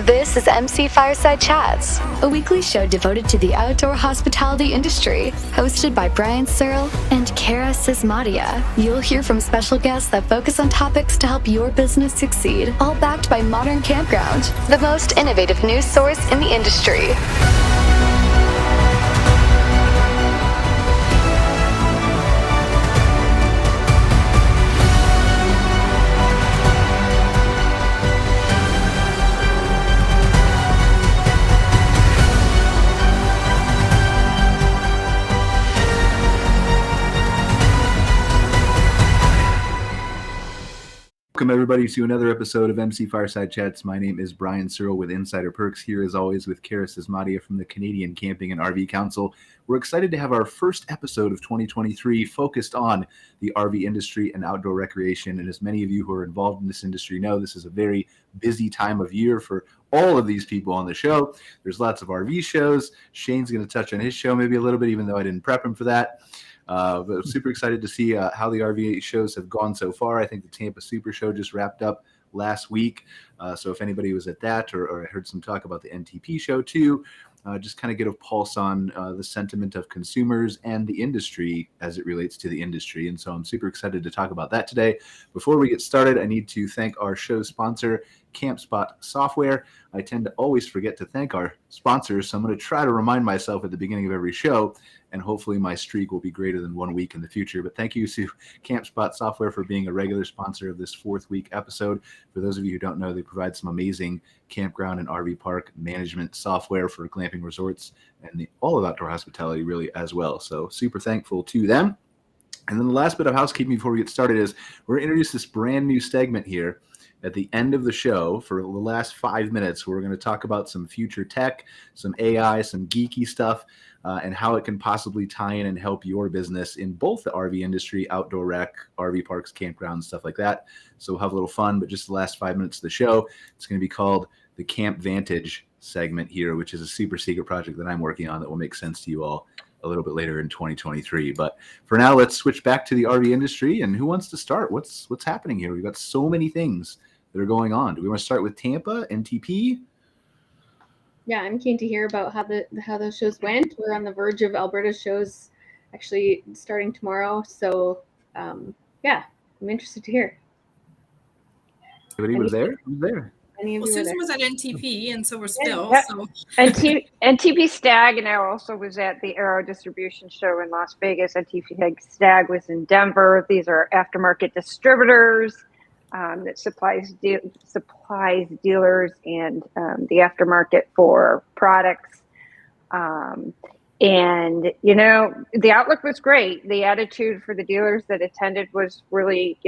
This is MC Fireside Chats, a weekly show devoted to the outdoor hospitality industry, hosted by Brian Searl and Cara Csizmadia. You'll hear from special guests that focus on topics to help your business succeed, all backed by Modern Campground, the most innovative news source in the industry. Welcome, everybody, to another episode of MC Fireside Chats. My name is Brian Searl with Insider Perks, here as always with Cara Csizmadia from the Canadian Camping and RV Council. We're excited to have our first episode of 2023 focused on the RV industry and outdoor recreation. And as many of you who are involved in this industry know, this is a very busy time of year for all of these people on the show. There's lots of RV shows. Shane's going to touch on his show maybe a little bit, even though I didn't prep him for that. But super excited to see how the RVA shows have gone so far. I think the Tampa Super Show just wrapped up last week. So if anybody was at that or I heard some talk about the NTP show too, just kind of get a pulse on the sentiment of consumers and the industry as it relates to the industry. And so I'm super excited to talk about that today. Before we get started, I need to thank our show sponsor, CampSpot Software. I tend to always forget to thank our sponsors, so I'm going to try to remind myself at the beginning of every show, and hopefully my streak will be greater than 1 week in the future. But thank you to CampSpot Software for being a regular sponsor of this fourth week episode. For those of you who don't know, they provide some amazing campground and RV park management software for glamping resorts and all of outdoor hospitality really as well. So super thankful to them. And then the last bit of housekeeping before we get started is we're going to introduce this brand new segment here at the end of the show. For the last 5 minutes, we're going to talk about some future tech, some AI, some geeky stuff, and how it can possibly tie in and help your business in both the RV industry, outdoor rec, RV parks, campgrounds, stuff like that. So we'll have a little fun, but just the last 5 minutes of the show, it's going to be called the Camp Vantage segment here, which is a super secret project that I'm working on that will make sense to you all a little bit later in 2023. But for now, let's switch back to the RV industry. And who wants to start? What's happening here? We've got so many things that are going on. Do we want to start with Tampa, NTP? Yeah, I'm keen to hear about how those shows went. We're on the verge of Alberta's shows actually starting tomorrow. So, yeah, I'm interested to hear. Anybody was there? Who's there? Well, Susan was at NTP, and so we're still. Yep. So. NTP Stag, and I also was at the Aero Distribution Show in Las Vegas. NTP Stag was in Denver. These are aftermarket distributors that supplies dealers and the aftermarket for products. And, you know, the outlook was great. The attitude for the dealers that attended was really,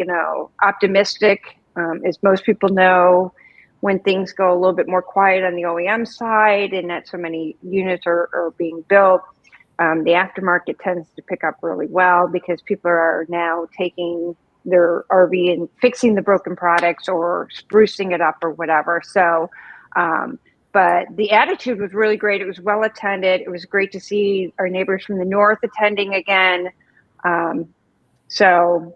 optimistic. As most people know, when things go a little bit more quiet on the OEM side and not so many units are being built, the aftermarket tends to pick up really well because people are now taking their RV and fixing the broken products or sprucing it up or whatever. So, but the attitude was really great. It was well attended. It was great to see our neighbors from the north attending again. So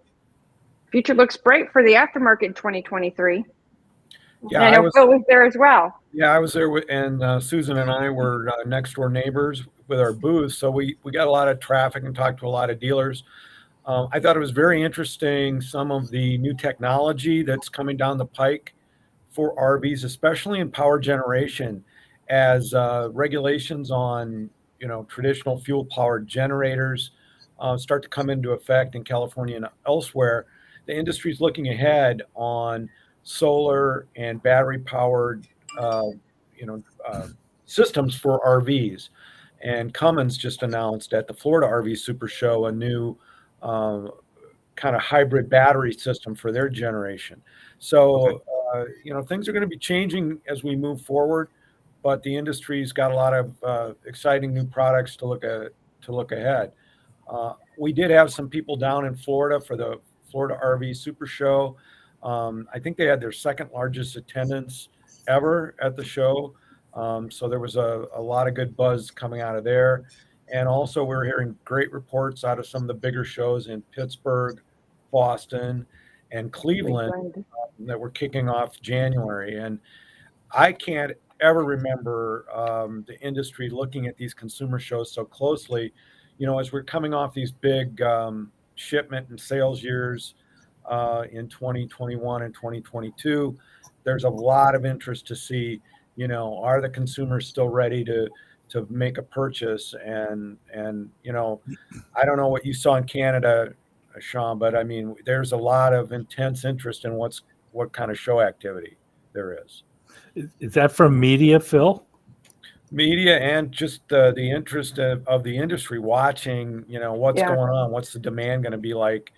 future looks bright for the aftermarket in 2023. Yeah, and I know Phil was there as well. Yeah, I was there, and Susan and I were next door neighbors with our booth. So we got a lot of traffic and talked to a lot of dealers. I thought it was very interesting, some of the new technology that's coming down the pike for RVs, especially in power generation, as regulations on traditional fuel-powered generators start to come into effect in California and elsewhere. The industry is looking ahead on solar and battery-powered systems for RVs. And Cavins just announced at the Florida RV Super Show a new kind of hybrid battery system for their generation. So, things are going to be changing as we move forward, but the industry's got a lot of exciting new products to look ahead. We did have some people down in Florida for the Florida RV Super Show. I think they had their second largest attendance ever at the show. So there was a lot of good buzz coming out of there. And also we're hearing great reports out of some of the bigger shows in Pittsburgh, Boston, and Cleveland that were kicking off January. And I can't ever remember the industry looking at these consumer shows so closely. As we're coming off these big shipment and sales years in 2021 and 2022, there's a lot of interest to see, are the consumers still ready to make a purchase? And I don't know what you saw in Canada, Sean, but I mean, there's a lot of intense interest in what kind of show activity there is. Is that from media, Phil? Media and just the interest of the industry watching, what's going on, what's the demand going to be like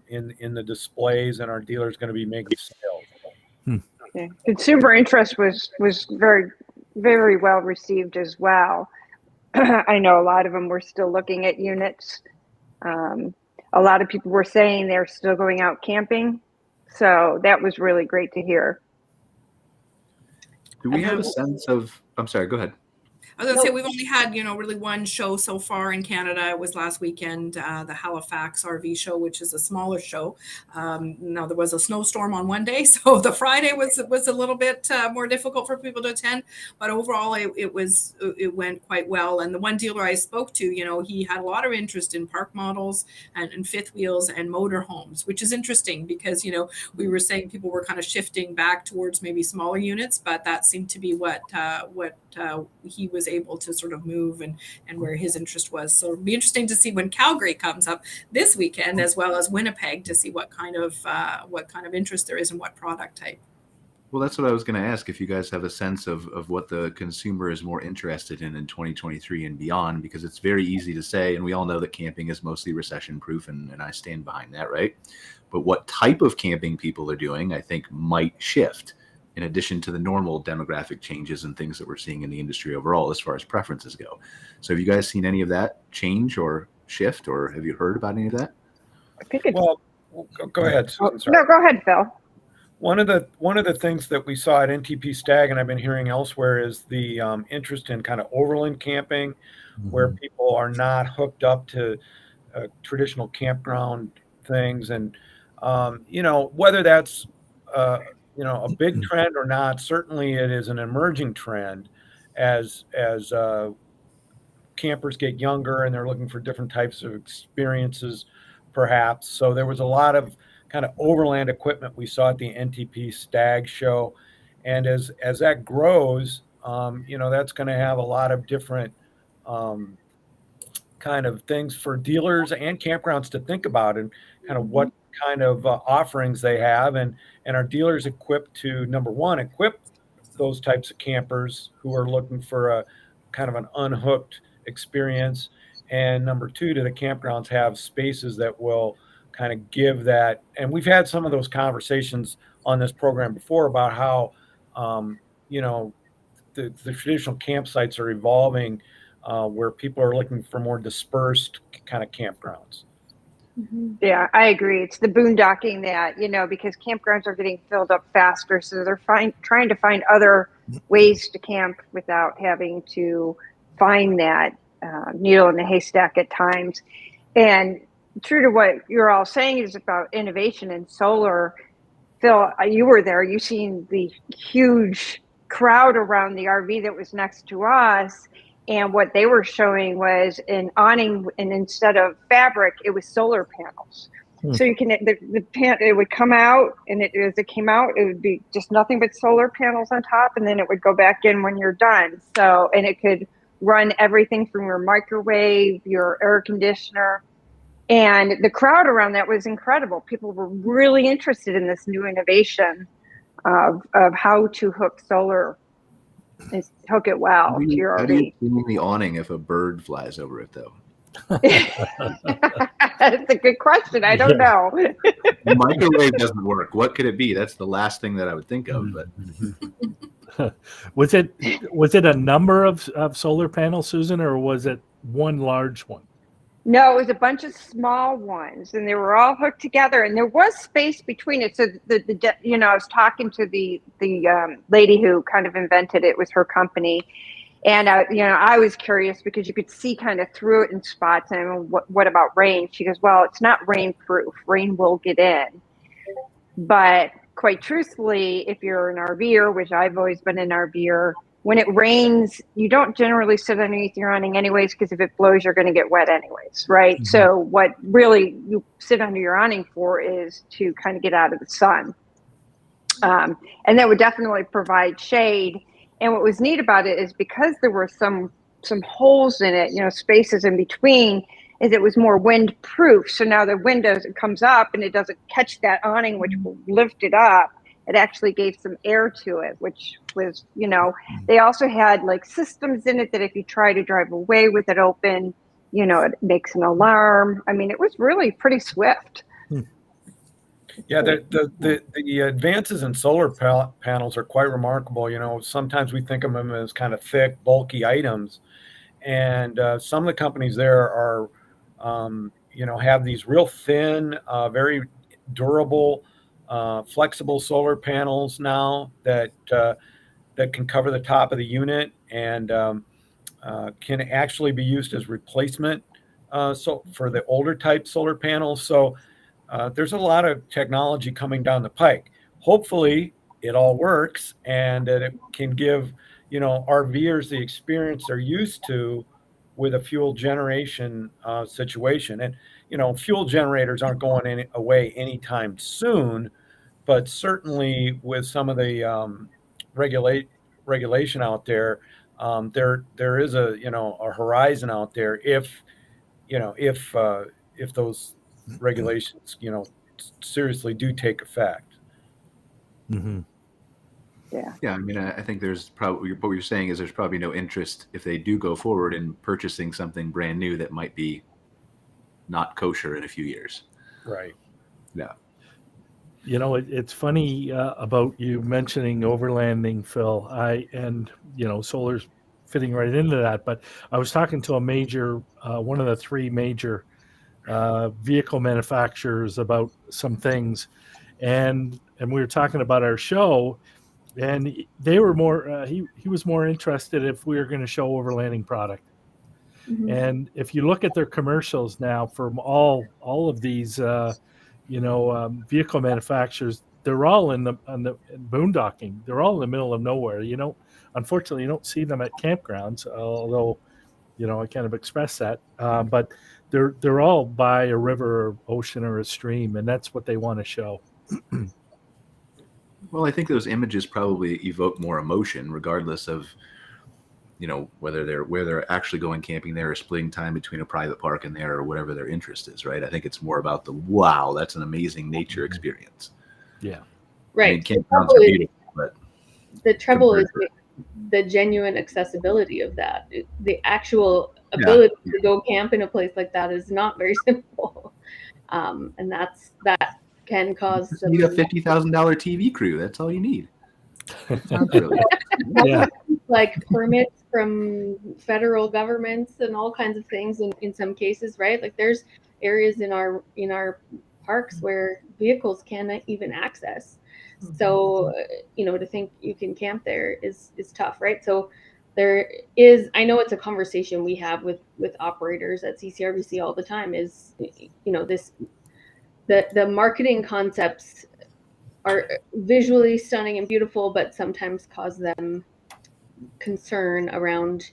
in the displays, and our dealers going to be making sales. Yeah. Consumer interest was very, very well received as well. I know a lot of them were still looking at units. A lot of people were saying they're still going out camping. So that was really great to hear. Do we have a sense of, I'm sorry, go ahead. I was going to say, we've only had, really one show so far in Canada. It was last weekend, the Halifax RV show, which is a smaller show. Now, there was a snowstorm on one day, so the Friday was a little bit more difficult for people to attend. But overall, it went quite well. And the one dealer I spoke to, he had a lot of interest in park models and fifth wheels and motorhomes, which is interesting because, we were saying people were kind of shifting back towards maybe smaller units, but that seemed to be what he was able to sort of move and where his interest was. So it'll be interesting to see when Calgary comes up this weekend, as well as Winnipeg, to see what kind of interest there is in what product type. Well, that's what I was going to ask, if you guys have a sense of what the consumer is more interested in 2023 and beyond, because it's very easy to say, and we all know that camping is mostly recession proof, and I stand behind that, right? But what type of camping people are doing, I think, might shift, in addition to the normal demographic changes and things that we're seeing in the industry overall as far as preferences go. So have you guys seen any of that change or shift, or have you heard about any of that? I think it's... Well, go ahead. No, go ahead, Phil. One of the things that we saw at NTP Stag, and I've been hearing elsewhere, is the interest in kind of overland camping, where people are not hooked up to traditional campground things. And, whether that's a big trend or not, certainly it is an emerging trend as campers get younger and they're looking for different types of experiences, perhaps. So there was a lot of kind of overland equipment we saw at the NTP Stag show. And as that grows, that's going to have a lot of different kind of things for dealers and campgrounds to think about, and kind of what kind of offerings they have, and our dealers equipped to, number one, equip those types of campers who are looking for a kind of an unhooked experience, and number two, do the campgrounds have spaces that will kind of give that. And we've had some of those conversations on this program before about how the traditional campsites are evolving, where people are looking for more dispersed kind of campgrounds. Yeah, I agree. It's the boondocking that, because campgrounds are getting filled up faster. So they're trying to find other ways to camp without having to find that needle in the haystack at times. And true to what you're all saying is about innovation in solar. Phil, you were there. You seen the huge crowd around the RV that was next to us. And what they were showing was an awning, and instead of fabric, it was solar panels. So you can, it would come out, and as it came out, it would be just nothing but solar panels on top, and then it would go back in when you're done. So, and it could run everything from your microwave, your air conditioner, and the crowd around that was incredible. People were really interested in this new innovation of how to hook solar. And hook it well to your RV. How do you clean the awning if a bird flies over it, though? That's a good question. I don't know. The microwave doesn't work. What could it be? That's the last thing that I would think of. But was it a number of solar panels, Susan, or was it one large one? No, it was a bunch of small ones, and they were all hooked together, and there was space between it. So I was talking to the lady who kind of invented it. It was her company, and I was curious because you could see kind of through it in spots. And what about rain? She goes, well, it's not rain proof. Rain will get in, but quite truthfully, if you're an RVer, which I've always been an RVer, when it rains, you don't generally sit underneath your awning anyways, because if it blows, you're going to get wet anyways, right? Mhm. So what really you sit under your awning for is to kind of get out of the sun. And that would definitely provide shade. And what was neat about it is because there were some holes in it, spaces in between, is it was more wind proof. So now the windows, it comes up and it doesn't catch that awning, which will lift it up. It actually gave some air to it, which was, they also had like systems in it that if you try to drive away with it open, it makes an alarm. I mean, it was really pretty swift. Yeah, the advances in solar panels are quite remarkable. Sometimes we think of them as kind of thick, bulky items, and some of the companies there are, have these real thin, very durable, flexible solar panels now that can cover the top of the unit and can actually be used as replacement. So for the older type solar panels, so. There's a lot of technology coming down the pike. Hopefully it all works and that it can give, RVers the experience they're used to with a fuel generation situation. And, fuel generators aren't going away anytime soon, but certainly with some of the regulation out there, there is a horizon out there if those regulations, seriously do take effect. Mm-hmm. Yeah. I mean, I think there's probably what you're saying is there's probably no interest if they do go forward in purchasing something brand new that might be not kosher in a few years. Right. Yeah. It's funny about you mentioning overlanding, Phil. Solar's fitting right into that. But I was talking to a major, one of the three major vehicle manufacturers about some things, and we were talking about our show, and they were more. He was more interested if we were going to show overlanding product. Mhm. And if you look at their commercials now from all of these, vehicle manufacturers, they're all in boondocking. They're all in the middle of nowhere. Unfortunately, you don't see them at campgrounds, although, I kind of express that. But they're all by a river, or ocean, or a stream, and that's what they want to show. Well, I think those images probably evoke more emotion, regardless of, where they're actually going camping there or splitting time between a private park and there or whatever their interest is, right? I think it's more about wow, that's an amazing nature experience. Yeah. Right. I mean, campgrounds are beautiful, but the trouble is the genuine accessibility of that. The actual ability to go camp in a place like that is not very simple. And that can cause you need a $50,000 TV crew. That's all you need. Yeah. Like permits from federal governments and all kinds of things in some cases, right? Like there's areas in our parks where vehicles can't even access. So, to think you can camp there is tough, right? So there is, I know it's a conversation we have with operators at CCRVC all the time is, the marketing concepts are visually stunning and beautiful, but sometimes cause them concern around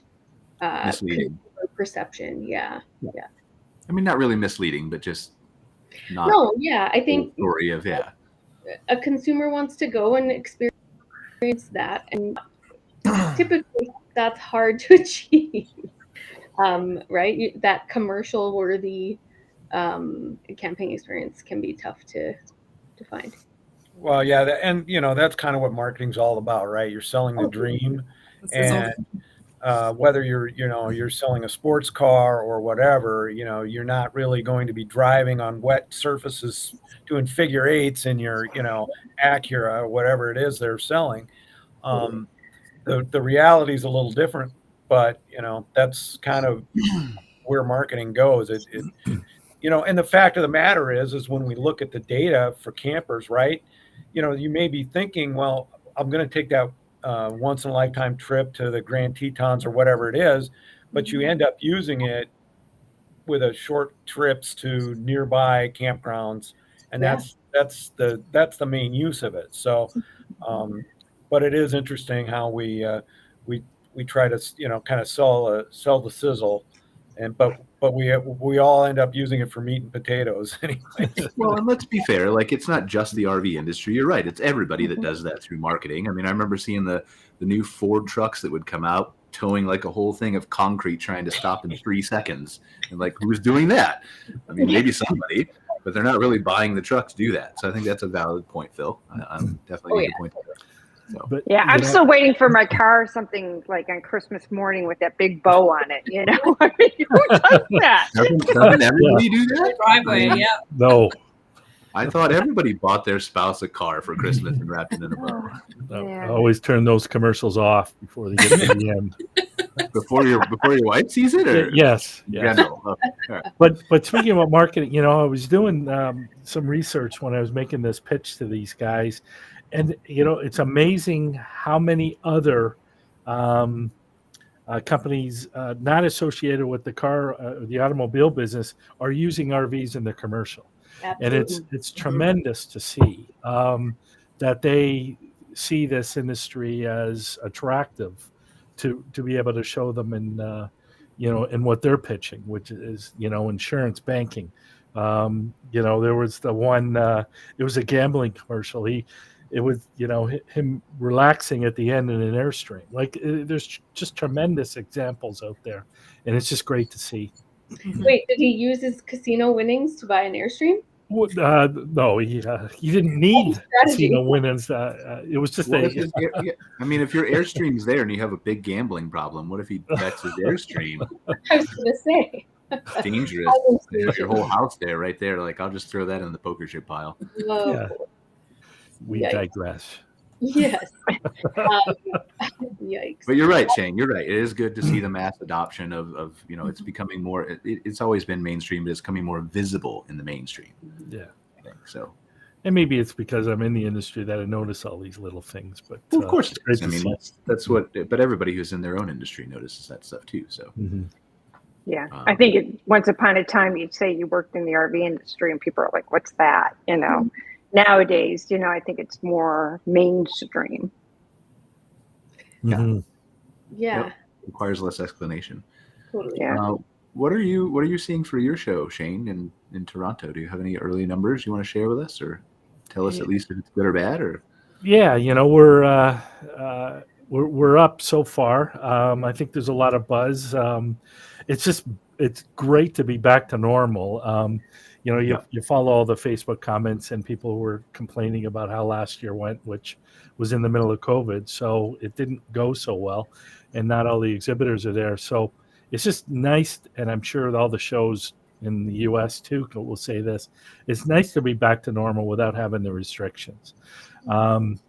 misleading perception. Yeah. I mean, not really misleading, but just not. No, yeah, I think story of a consumer wants to go and experience that, and typically that's hard to achieve. Right? That commercial worthy camping experience can be tough to find. Well, yeah, and that's kind of what marketing's all about, right? You're selling the dream, and whether you're selling a sports car or whatever, you're not really going to be driving on wet surfaces doing figure eights in your Acura or whatever it is they're selling. The reality is a little different, but that's kind of where marketing goes. And the fact of the matter is when we look at the data for campers, right? You may be thinking, well, I'm going to take that once in a lifetime trip to the Grand Tetons or whatever it is, but you end up using it with a short trips to nearby campgrounds, and that's that's the main use of it. So, but it is interesting how we try to kind of sell the sizzle, but we all end up using it for meat and potatoes anyway. Well, and let's be fair, like it's not just the RV industry. You're right; it's everybody that does that through marketing. I mean, I remember seeing the new Ford trucks that would come out towing like a whole thing of concrete trying to stop in 3 seconds, and like who's doing that? I mean, maybe somebody, but they're not really buying the truck to do that. So I think that's a valid point, Phil. I'm definitely a point there. So. But yeah, I'm still waiting for my car, something like on Christmas morning with that big bow on it. You know, I mean, who does that? Doesn't everybody do that? Driveway, yeah. No. I thought everybody bought their spouse a car for Christmas and wrapped it in a bow. I always turn those commercials off before they get to the end. Before your wife sees it, or yes. Oh, right. But speaking about marketing, I was doing some research when I was making this pitch to these guys. And, it's amazing how many other companies not associated with the automobile business are using RVs in their commercial. Absolutely. And it's tremendous to see that they see this industry as attractive to be able to show them in, in what they're pitching, which is, insurance, banking. There was the one, it was a gambling commercial. It was, him relaxing at the end in an Airstream. Like, there's just tremendous examples out there, and it's just great to see. Wait, did he use his casino winnings to buy an Airstream? No, he didn't need casino winnings. It was just I mean, if your Airstream's there and you have a big gambling problem, what if he bets his Airstream? I was going to say. Dangerous. Your whole house there, right there. Like, I'll just throw that in the poker chip pile. Whoa. Yeah. We digress. Yes. Yikes. But you're right, Shane. You're right. It is good to see the mass adoption of it's becoming more. It's always been mainstream, but it's becoming more visible in the mainstream. Yeah. I think so. And maybe it's because I'm in the industry that I notice all these little things. But of course, it's great. I mean, that's what. But everybody who's in their own industry notices that stuff too. So. Mm-hmm. Yeah, I think once upon a time you'd say you worked in the RV industry, and people are like, "What's that?" Nowadays, I think it's more mainstream. Mm-hmm. Yeah. Yep. Requires less explanation. Totally. Yeah. What are you seeing for your show, Shane, in Toronto? Do you have any early numbers you want to share with us, or tell us at least if it's good or bad? Or yeah, we're up so far. I think there's a lot of buzz. It's great to be back to normal. You follow all the Facebook comments, and people were complaining about how last year went, which was in the middle of COVID. So it didn't go so well, and not all the exhibitors are there. So it's just nice. And I'm sure all the shows in the US too will say this. It's nice to be back to normal without having the restrictions. And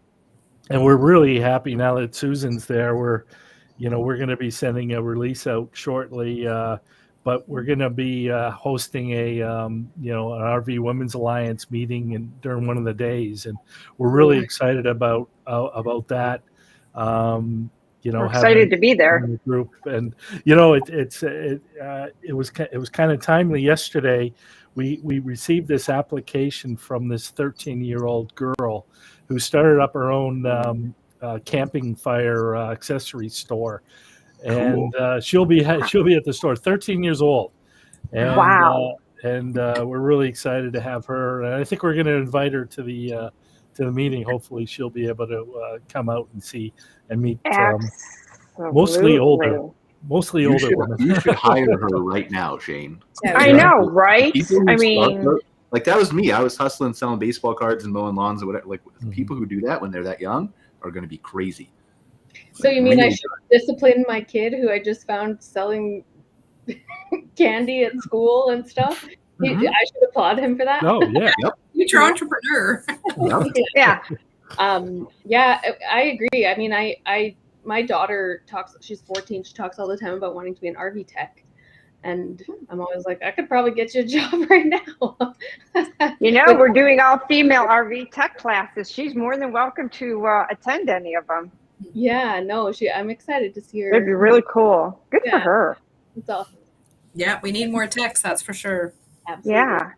we're really happy now that Susan's there. We're going to be sending a release out shortly, but we're going to be hosting an RV Women's Alliance meeting during one of the days, and we're really excited about that. We're excited to be there. The group, and it was kind of timely. Yesterday, we received this application from this 13-year-old girl who started up her own camping fire accessory store. And she'll be at the store, 13 years old. And, wow! We're really excited to have her. And I think we're going to invite her to the meeting. Hopefully, she'll be able to come out and see and meet mostly older women. You should hire her right now, Shane. I know, right? I mean, like that was me. I was hustling, selling baseball cards and mowing lawns or whatever. Like people who do that when they're that young are going to be crazy. So you mean I should discipline my kid who I just found selling candy at school and stuff? Mm-hmm. I should applaud him for that. Oh yeah, yep. You're an entrepreneur. Yeah. I agree. I mean, my daughter talks. She's 14. She talks all the time about wanting to be an RV tech, and I'm always like, I could probably get you a job right now. We're doing all female RV tech classes. She's more than welcome to attend any of them. Yeah, no, I'm excited to see her. It'd be really cool. Good for her. It's awesome. Yeah, we need more techs, that's for sure. Absolutely. Yeah.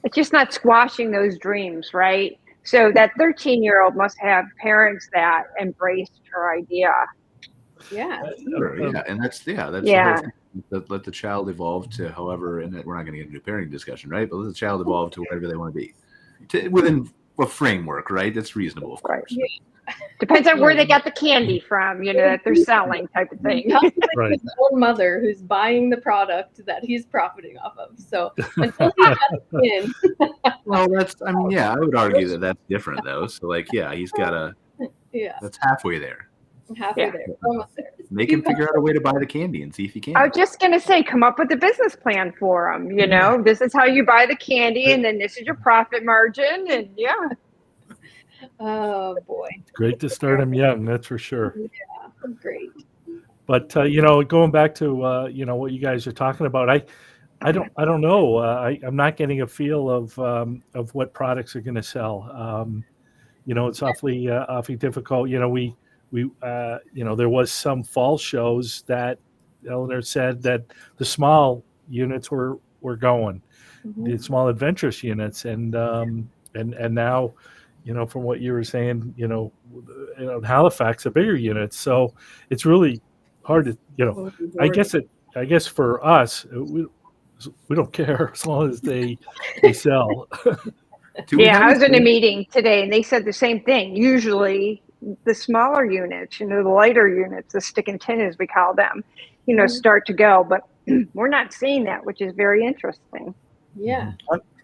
It's just not squashing those dreams, right? So that 13-year-old must have parents that embraced her idea. Yeah. Sure, yeah, and that's the whole Yeah. thing. Let the child evolve to however, and we're not going to get into a parenting discussion, right? But let the child evolve to whatever they want to be, within a framework, right? That's reasonable, of course. Right. Depends on where they got the candy from, that they're selling, type of thing. Right. His own mother who's buying the product that he's profiting off of. So until he has in, Well, I would argue that that's different though. So he's got to. yeah, That's halfway there. halfway Yeah. there, almost there. Make him figure out a way to buy the candy and see if he can. I was just going to say, come up with a business plan for them. This is how you buy the candy, and then this is your profit margin, and yeah. Oh boy, Great to start them young, that's for sure. yeah, great. But going back to what you guys are talking about, I don't know. I'm not getting a feel of what products are going to sell. It's awfully difficult. We there was some fall shows that Eleanor said that the small units were going, the small adventurous units, and now, from what you were saying, in Halifax, the bigger units. So it's really hard to, I guess for us, we don't care as long as they sell. Yeah, I was in a meeting today, and they said the same thing. Usually, the smaller units, the lighter units, the stick and tin, as we call them, start to go. But we're not seeing that, which is very interesting. Yeah.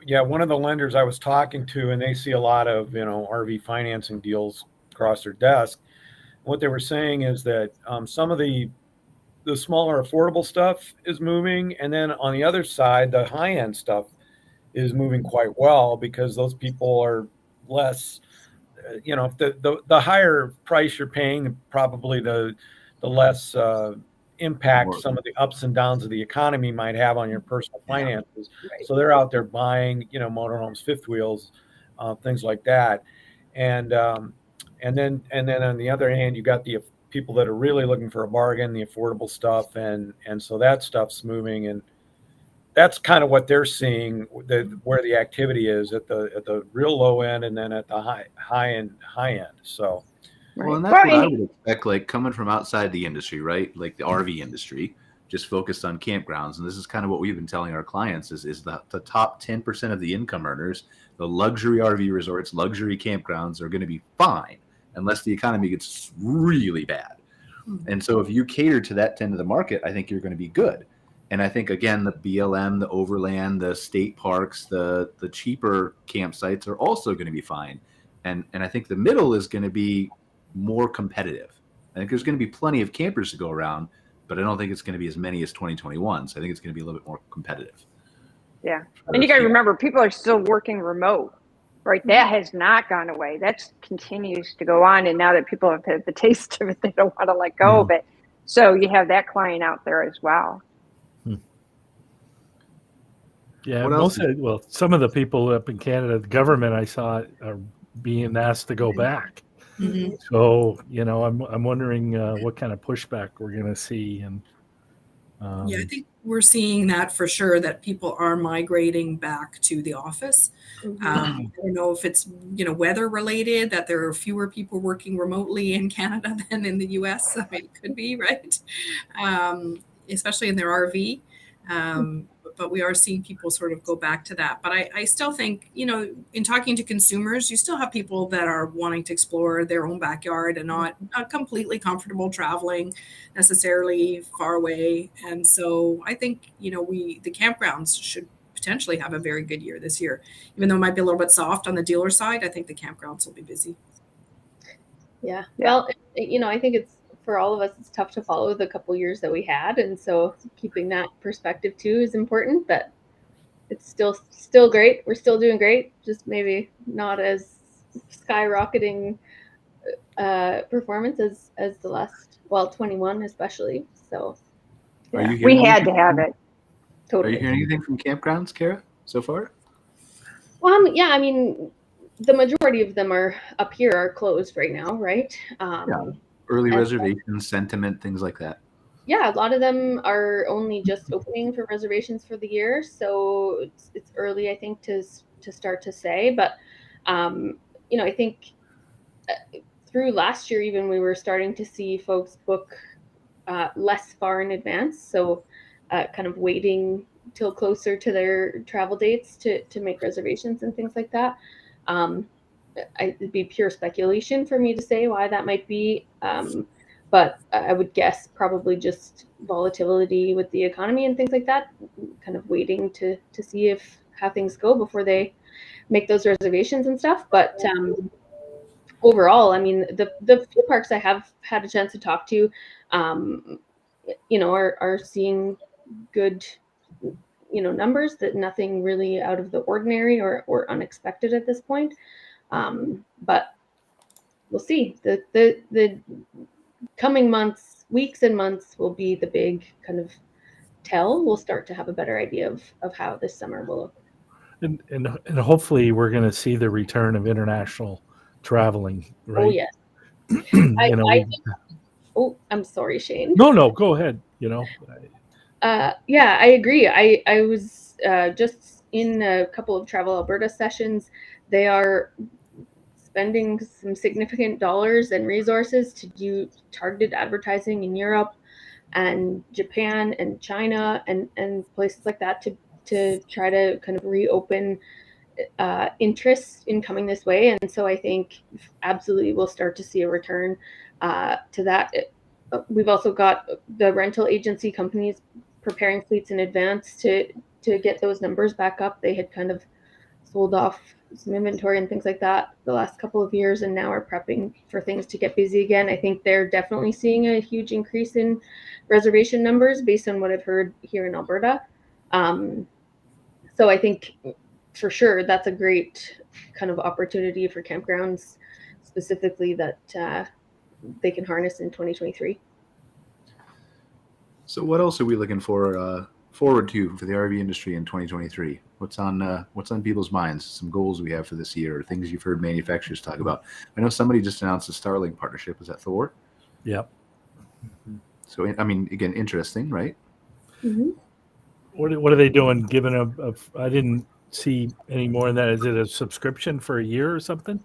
Yeah, one of the lenders I was talking to, and they see a lot of RV financing deals across their desk. What they were saying is that some of the smaller affordable stuff is moving, and then on the other side, the high end stuff is moving quite well, because those people are less. The higher price you're paying, probably the less impact some of the ups and downs of the economy might have on your personal finances. Right. So they're out there buying, motorhomes, fifth wheels, things like that. And then on the other hand, you got the people that are really looking for a bargain, the affordable stuff. And so that stuff's moving, and that's kind of what they're seeing, where the activity is at the real low end, and then at the high end. So. Well, and that's what I would expect, coming from outside the industry, right? Like the RV industry, just focused on campgrounds. And this is kind of what we've been telling our clients is that the top 10% of the income earners, the luxury RV resorts, luxury campgrounds are going to be fine unless the economy gets really bad. And so if you cater to that 10 of the market, I think you're going to be good. And I think, again, the BLM, the overland, the state parks, the cheaper campsites are also going to be fine. And I think the middle is going to be more competitive. I think there's going to be plenty of campers to go around, but I don't think it's going to be as many as 2021. So I think it's going to be a little bit more competitive. Yeah. And you got to remember, people are still working remote, right? That has not gone away. That continues to go on. And now that people have had the taste of it, they don't want to let go of it. So you have that client out there as well. Yeah, some of the people up in Canada, the government I saw, are being asked to go back. Mm-hmm. So I'm wondering what kind of pushback we're going to see. And I think we're seeing that for sure, that people are migrating back to the office. I don't know if it's weather related, that there are fewer people working remotely in Canada than in the US. I mean, it could be, right, especially in their RV. But we are seeing people sort of go back to that. But I still think, in talking to consumers, you still have people that are wanting to explore their own backyard and not completely comfortable traveling necessarily far away. And so I think, the campgrounds should potentially have a very good year this year. Even though it might be a little bit soft on the dealer side, I think the campgrounds will be busy. Yeah. Well, I think it's, for all of us, it's tough to follow the couple years that we had, and so keeping that perspective too is important. But it's still great. We're still doing great, just maybe not as skyrocketing performance as the last, 21 especially. So we had to have it. Totally. Are you hearing anything from campgrounds, Cara, so far? Well, yeah, I mean, the majority of them are up here are closed right now, right? Early reservations, sentiment, things like that. Yeah, a lot of them are only just opening for reservations for the year, so it's early, I think, to start to say. But I think through last year, even, we were starting to see folks book less far in advance. So kind of waiting till closer to their travel dates to make reservations and things like that. It'd be pure speculation for me to say why that might be. But I would guess probably just volatility with the economy and things like that, kind of waiting to see how things go before they make those reservations and stuff. But overall, I mean, the few parks I have had a chance to talk to, are seeing good, numbers, that nothing really out of the ordinary or unexpected at this point. But we'll see. The coming weeks and months will be the big kind of tell. We'll start to have a better idea of how this summer will look. And hopefully we're going to see the return of international traveling, right? Oh, yes. I'm sorry, Shane. No, go ahead. Yeah, I agree. I was just in a couple of Travel Alberta sessions. They are spending some significant dollars and resources to do targeted advertising in Europe and Japan and China and places like that to try to kind of reopen interest in coming this way. And so I think absolutely we'll start to see a return to that. We've also got the rental agency companies preparing fleets in advance to get those numbers back up. They had kind of sold off some inventory and things like that the last couple of years, and now are prepping for things to get busy again. I think they're definitely seeing a huge increase in reservation numbers based on what I've heard here in Alberta. So I think for sure that's a great kind of opportunity for campgrounds specifically that they can harness in 2023. So what else are we looking forward to for the RV industry in 2023? What's on people's minds? Some goals we have for this year, or things you've heard manufacturers talk about. I know somebody just announced a Starlink partnership. Is that Thor? Yep. So I mean, again, interesting, right? Mm-hmm. What are they doing? Given I didn't see any more than that. Is it a subscription for a year or something?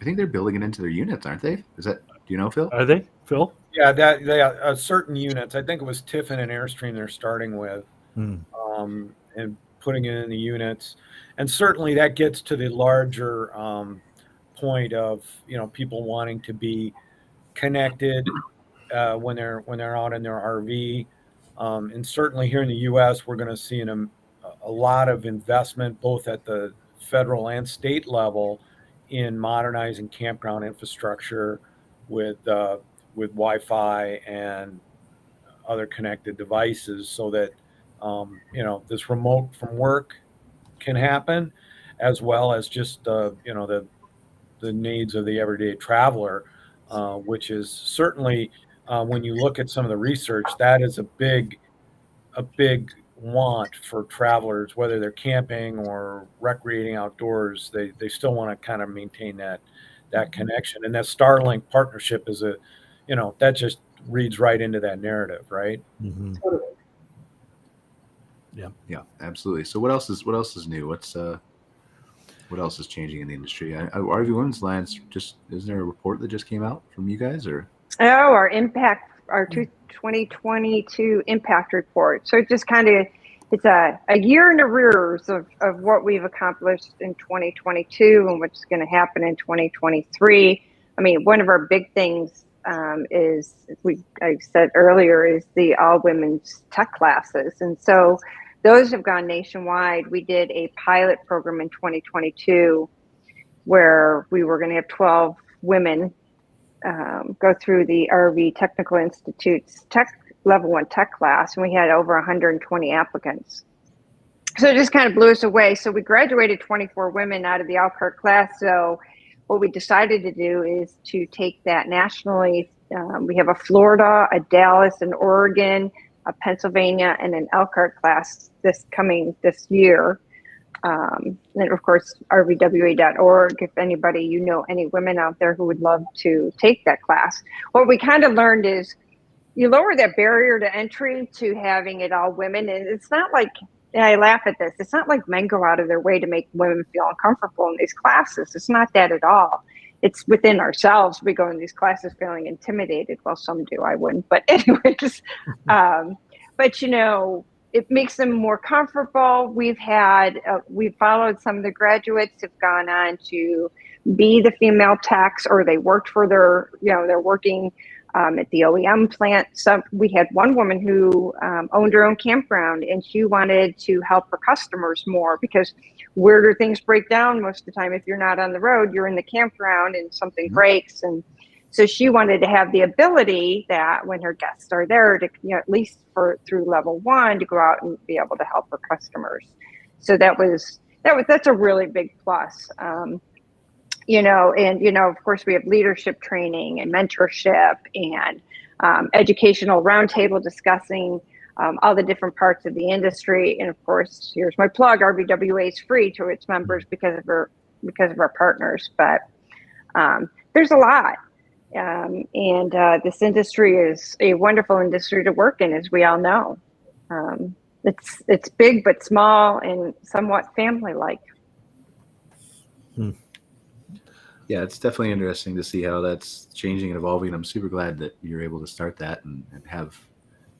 I think they're building it into their units, aren't they? Do you know, Phil? Are they, Phil? Yeah, that they are certain units. I think it was Tiffin and Airstream they're starting with, and putting it in the units, and certainly that gets to the larger point of people wanting to be connected when they're out in their RV, and certainly here in the U.S. we're going to see a lot of investment both at the federal and state level in modernizing campground infrastructure with Wi-Fi and other connected devices, so that this remote from work can happen, as well as just the needs of the everyday traveler, which is certainly when you look at some of the research, that is a big want for travelers, whether they're camping or recreating outdoors. They still want to kind of maintain that connection, and that Starlink partnership is that just reads right into that narrative, right? Mm-hmm. Totally. Yeah, absolutely. So what else is new? What else is changing in the industry? RV Women's Alliance, isn't there a report that just came out from you guys, or? Oh, our 2022 impact report. So it just it's a year in arrears of what we've accomplished in 2022 and what's going to happen in 2023. I mean, one of our big things I said earlier, is the all women's tech classes. And so those have gone nationwide. We did a pilot program in 2022 where we were going to have 12 women go through the RV Technical Institute's level 1 tech class, and we had over 120 applicants. So it just kind of blew us away. So we graduated 24 women out of the a la carte class. So what we decided to do is to take that nationally. We have a Florida, a Dallas, an Oregon, a Pennsylvania, and an a la carte class this year. And of course, rvwa.org, if anybody, any women out there who would love to take that class. What we kind of learned is you lower that barrier to entry to having it all women. And it's not like and I laugh at this. It's not like men go out of their way to make women feel uncomfortable in these classes. It's not that at all. It's within ourselves. We go in these classes feeling intimidated. Well, some do. I wouldn't. But anyways, but you know, it makes them more comfortable. We've followed some of the graduates have gone on to be the female techs, or they worked for they're working at the OEM plant. So we had one woman who owned her own campground, and she wanted to help her customers more, because where do things break down most of the time? If you're not on the road, you're in the campground and something breaks. And so she wanted to have the ability that when her guests are there to, at least through level 1, to go out and be able to help her customers. So that's a really big plus. Of course, we have leadership training and mentorship and educational roundtable discussing all the different parts of the industry. And of course, here's my plug: RVWA is free to its members because of our partners. But there's a lot, and this industry is a wonderful industry to work in, as we all know. It's big but small and somewhat family-like. Yeah, it's definitely interesting to see how that's changing and evolving. I'm super glad that you're able to start that and have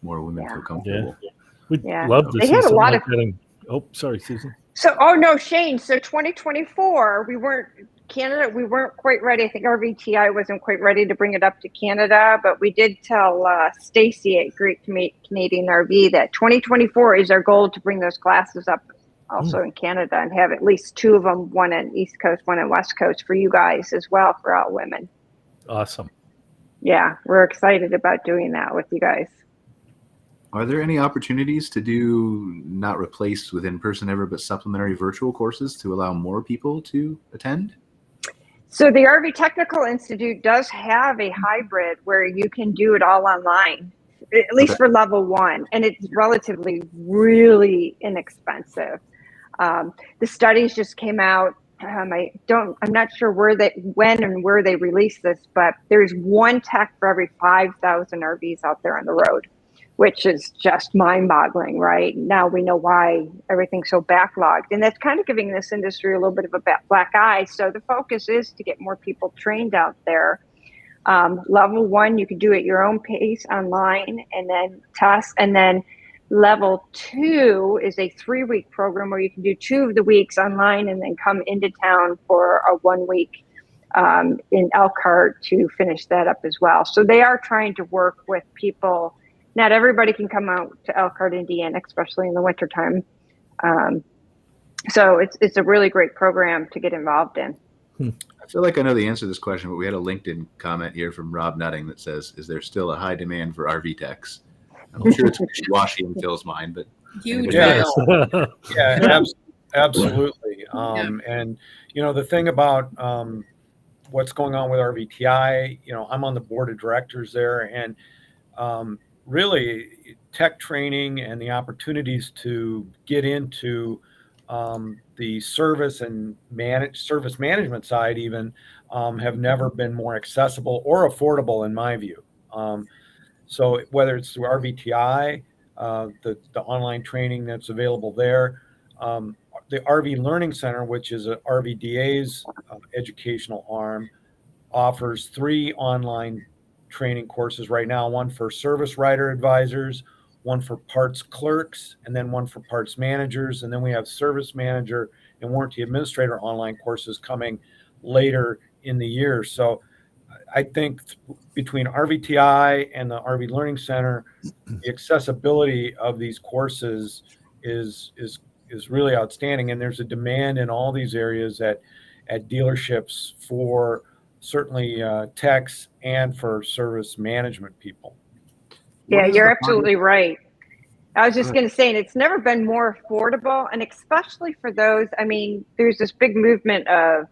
more women feel comfortable. Yeah. We'd love to see something like that. Oh, sorry, Susan. Shane, so 2024, we weren't quite ready. I think RVTI wasn't quite ready to bring it up to Canada, but we did tell Stacy at Great Canadian RV that 2024 is our goal to bring those classes up also in Canada, and have at least 2 of them, one on East Coast, one on West Coast, for you guys as well, for all women. Awesome. Yeah, we're excited about doing that with you guys. Are there any opportunities to do, not replace with in-person ever, but supplementary virtual courses to allow more people to attend? So the RV Technical Institute does have a hybrid where you can do it all online, at least for level 1, and it's relatively really inexpensive. The studies just came out. I'm not sure when and where they released this, but there's 1 tech for every 5,000 RVs out there on the road, which is just mind-boggling, right? Now we know why everything's so backlogged, and that's kind of giving this industry a little bit of a black eye. So the focus is to get more people trained out there. Level 1, you can do at your own pace online and then test, and then level 2 is a 3-week program where you can do 2 of the weeks online and then come into town for a 1 week in Elkhart to finish that up as well. So they are trying to work with people. Not everybody can come out to Elkhart, Indiana, especially in the wintertime. So it's a really great program to get involved in. I feel like I know the answer to this question, but we had a LinkedIn comment here from Rob Nutting that says, "Is there still a high demand for RV techs?" I'm sure it's wishy-washy in Phil's mind, but huge. Yeah, absolutely. And the thing about what's going on with RVTI, I'm on the board of directors there, and really tech training and the opportunities to get into the service and service management side even have never been more accessible or affordable, in my view. So whether it's through RVTI, the online training that's available there, the RV Learning Center, which is a RVDA's educational arm, offers 3 online training courses right now: 1 for service writer advisors, 1 for parts clerks, and then 1 for parts managers. And then we have service manager and warranty administrator online courses coming later in the year. So I think between RVTI and the RV Learning Center, the accessibility of these courses is really outstanding. And there's a demand in all these areas at dealerships for certainly techs and for service management people. Yeah, you're absolutely right. I was just going to say, and it's never been more affordable, and especially for those, there's this big movement of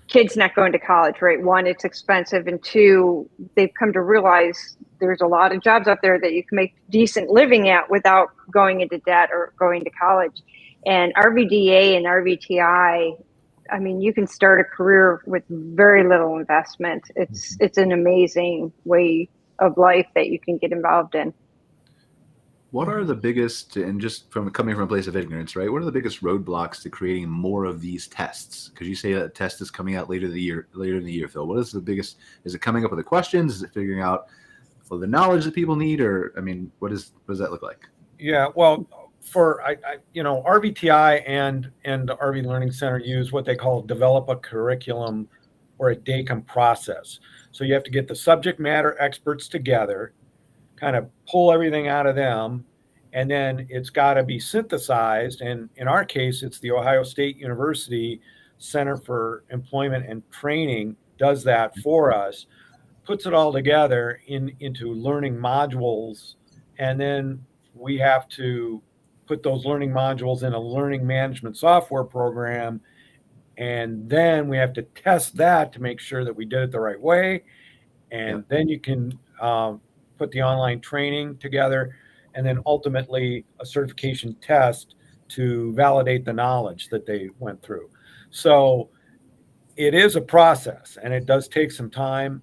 kids not going to college, right? 1, it's expensive, and 2, they've come to realize there's a lot of jobs out there that you can make decent living at without going into debt or going to college. And RVDA and RVTI, you can start a career with very little investment. It's an amazing way of life that you can get involved in. What are the biggest, and just from coming from a place of ignorance, right? What are the biggest roadblocks to creating more of these tests? Because you say that test is coming out later in the year, Phil. What is the biggest? Is it coming up with the questions? Is it figuring out the knowledge that people need, or I mean, what does that look like? Yeah, well, for RVTI and the RV Learning Center use what they call develop a curriculum or a DACOM process. So you have to get the subject matter experts together, kind of pull everything out of them, and then it's got to be synthesized. And in our case, it's the Ohio State University Center for Employment and Training does that for us, puts it all together into learning modules, and then we have to put those learning modules in a learning management software program, and then we have to test that to make sure that we did it the right way, and then you can put the online training together, and then ultimately a certification test to validate the knowledge that they went through. So it is a process, and it does take some time.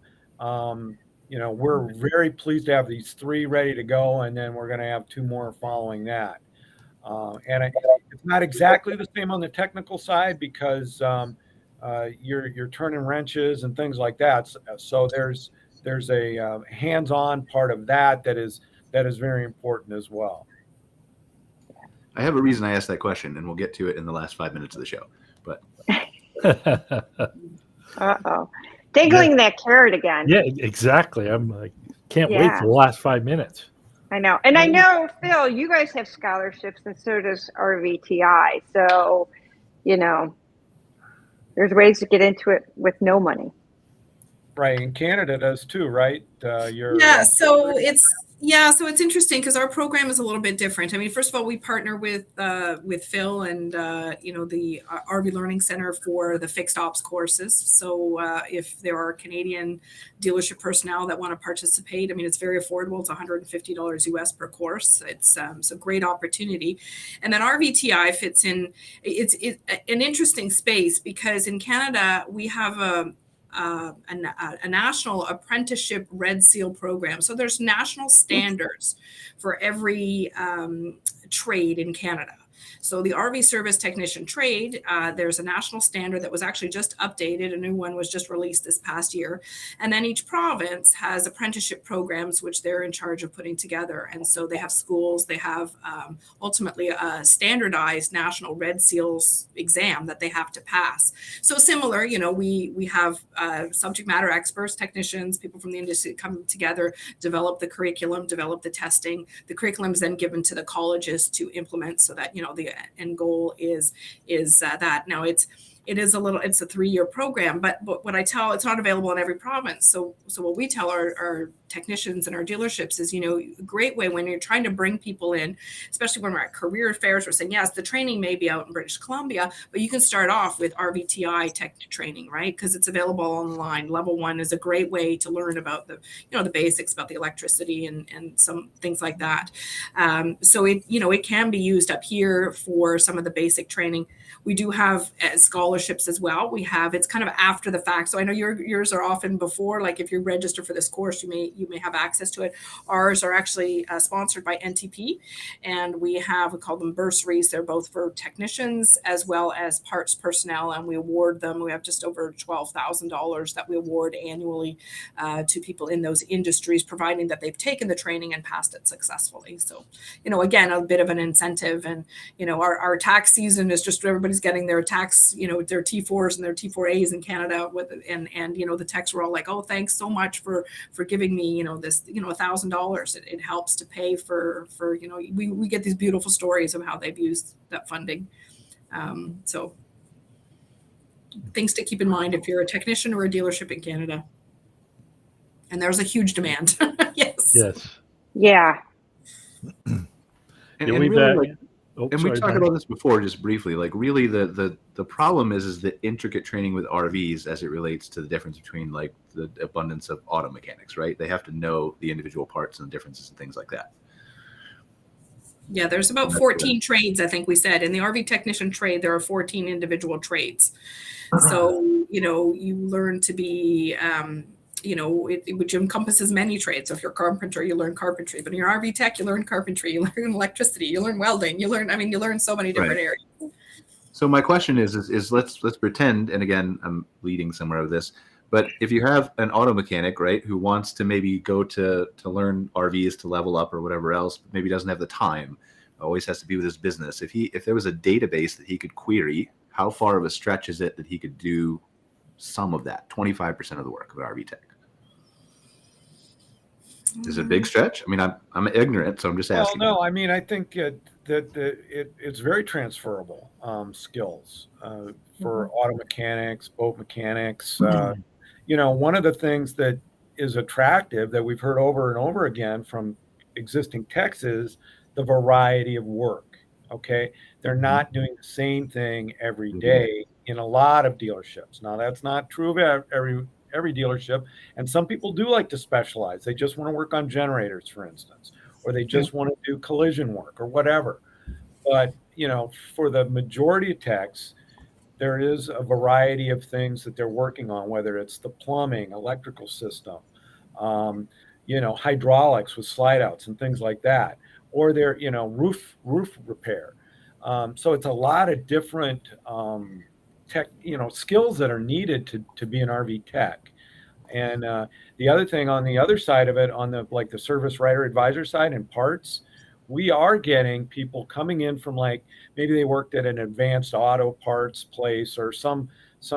We're very pleased to have these 3 ready to go, and then we're going to have 2 more following that. It's not exactly the same on the technical side because you're turning wrenches and things like that. So there's a hands-on part of that is very important as well. I have a reason I asked that question, and we'll get to it in the last 5 minutes of the show. But dangling that carrot again. Yeah, exactly. I'm like, can't wait for the last 5 minutes. I know. And I know, Phil, you guys have scholarships, and so does RVTI. So, there's ways to get into it with no money. Right. And Canada does too, right? So it's interesting because our program is a little bit different. I mean, first of all, we partner with Phil and the RV Learning Center for the fixed ops courses. So if there are Canadian dealership personnel that want to participate, I mean, it's very affordable. It's $150 US per course. It's a great opportunity. And then RVTI fits in. It's an interesting space because in Canada we have a national apprenticeship Red Seal program. So there's national standards for every trade in Canada. So the RV service technician trade, there's a national standard that was actually just updated. A new one was just released this past year. And then each province has apprenticeship programs, which they're in charge of putting together. And so they have schools, they have ultimately a standardized national Red Seals exam that they have to pass. So similar, we have subject matter experts, technicians, people from the industry come together, develop the curriculum, develop the testing. The curriculum is then given to the colleges to implement so that, the end goal is that. Now it's a 3-year program, but what I tell, it's not available in every province. So what we tell our technicians and our dealerships is, a great way when you're trying to bring people in, especially when we're at career fairs, we're saying, yes, the training may be out in British Columbia, but you can start off with RVTI tech training, right? Because it's available online. Level 1 is a great way to learn about the basics about the electricity and some things like that. So it can be used up here for some of the basic training. We do have scholarships as well. It's kind of after the fact. So I know yours are often before, like if you register for this course, you may have access to it. Ours are actually sponsored by NTP, and we call them bursaries. They're both for technicians as well as parts personnel, and we award them. We have just over $12,000 that we award annually to people in those industries, providing that they've taken the training and passed it successfully. So, again, a bit of an incentive. And, our tax season is just everybody's getting their tax, their T4s and their T4As in Canada and the techs were all like, oh, thanks so much for giving me, this, $1,000. It helps to pay for we get these beautiful stories of how they've used that funding. So things to keep in mind if you're a technician or a dealership in Canada. And there's a huge demand. Yes. Yeah. And really, we talked about this before just briefly, like really the problem is the intricate training with RVs as it relates to the difference between like the abundance of auto mechanics, right? They have to know the individual parts and the differences and things like that. Yeah, there's about 14 trades, I think we said. In the RV technician trade, there are 14 individual trades. So, you learn to be, which encompasses many trades. So if you're a carpenter, you learn carpentry, but in your RV tech, you learn carpentry, you learn electricity, you learn welding, you learn so many different areas. So my question is let's pretend, and again, I'm leading somewhere with this, but if you have an auto mechanic, right, who wants to maybe go to learn RVs to level up or whatever else, but maybe doesn't have the time, always has to be with his business. If there was a database that he could query, how far of a stretch is it that he could do some of that, 25% of the work of an RV tech? Is it a big stretch? I mean, I'm ignorant, so I'm just asking. Well, no, I mean, I think that it's very transferable skills for auto mechanics, boat mechanics. One of the things that is attractive that we've heard over and over again from existing techs is the variety of work. Okay, they're not doing the same thing every day in a lot of dealerships. Now, that's not true of every dealership, and some people do like to specialize. They just want to work on generators, for instance, or they just want to do collision work or whatever. But for the majority of techs, there is a variety of things that they're working on, whether it's the plumbing, electrical system, hydraulics with slide outs and things like that, or their roof repair. So it's a lot of different tech, skills that are needed to be an RV tech. And the other thing on the other side of it, on the service writer advisor side and parts, we are getting people coming in from maybe they worked at an advanced auto parts place or some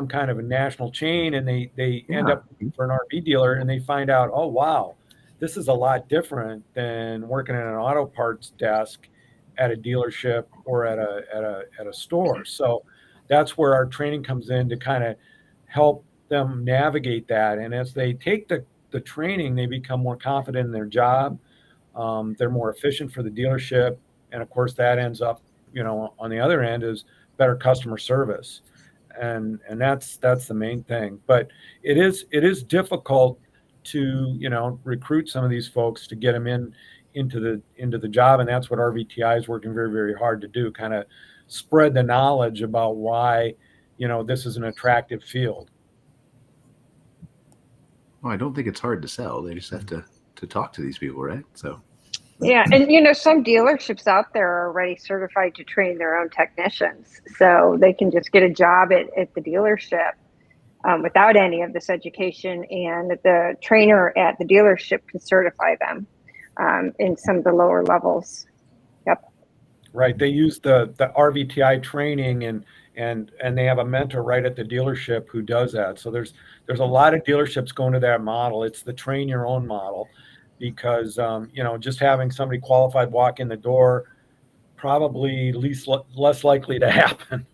kind of a national chain, and they end up for an RV dealer and they find out, oh wow, this is a lot different than working at an auto parts desk at a dealership or at a store. So that's where our training comes in to kind of help them navigate that. And as they take the training, they become more confident in their job. They're more efficient for the dealership. And of course that ends up, on the other end is better customer service. And that's the main thing. But it is difficult to, recruit some of these folks to get them into the job. And that's what RVTI is working very, very hard to do, kind of spread the knowledge about why, this is an attractive field. Well, I don't think it's hard to sell. They just have to talk to these people, right? So. Yeah, and some dealerships out there are already certified to train their own technicians, so they can just get a job at the dealership without any of this education, and the trainer at the dealership can certify them in some of the lower levels. Yep. Right. They use the RVTI training and they have a mentor right at the dealership who does that. So there's a lot of dealerships going to that model. It's the train your own model. Because, just having somebody qualified walk in the door, probably less likely to happen.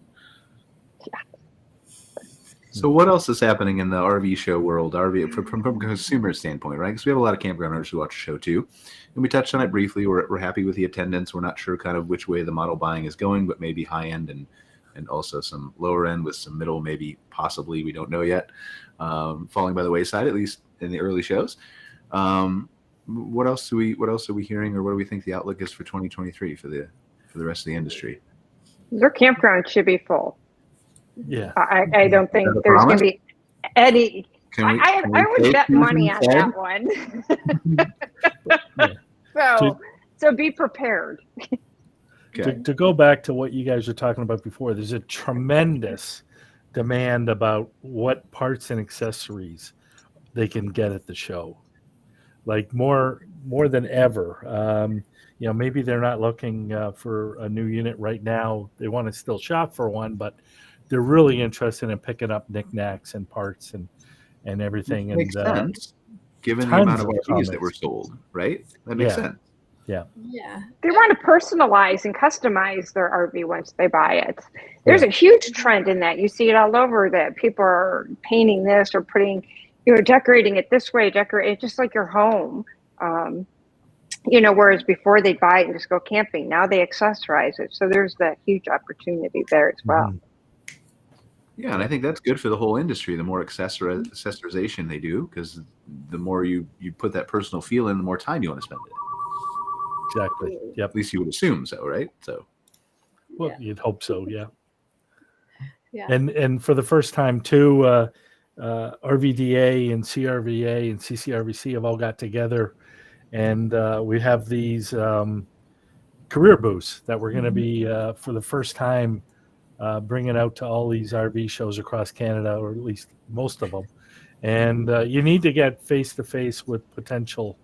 So what else is happening in the RV show world, from a consumer standpoint, right? Because we have a lot of campground owners who watch the show too. And we touched on it briefly. We're happy with the attendance. We're not sure kind of which way the model buying is going, but maybe high end and also some lower end with some middle, maybe possibly, we don't know yet, falling by the wayside, at least in the early shows. What else are we hearing, or what do we think the outlook is for 2023 for the rest of the industry? Their campground should be full. Yeah. I don't think there's going to be any. I would bet money on that one. So be prepared. Okay. To go back to what you guys were talking about before, there's a tremendous demand about what parts and accessories they can get at the show. Like more than ever. Maybe they're not looking for a new unit right now. They want to still shop for one, but they're really interested in picking up knickknacks and parts and everything. Makes sense, given the amount of RVs that were sold, right? That makes sense. Yeah. They want to personalize and customize their RV once they buy it. There's a huge trend in that. You see it all over, that people are painting this or putting, decorating it this way, decorate it just like your home. Whereas before they'd buy it and just go camping. Now they accessorize it. So there's that huge opportunity there as well. Mm-hmm. Yeah, and I think that's good for the whole industry. The more accessorization they do, because the more you put that personal feel in, the more time you want to spend it. Exactly. Yep. At least you would assume so, right? So. Well, you'd hope so, yeah. Yeah. And for the first time too, RVDA and CRVA and CCRVC have all got together, and we have these career booths that we're going to be for the first time bringing out to all these RV shows across Canada, or at least most of them. And you need to get face-to-face with potential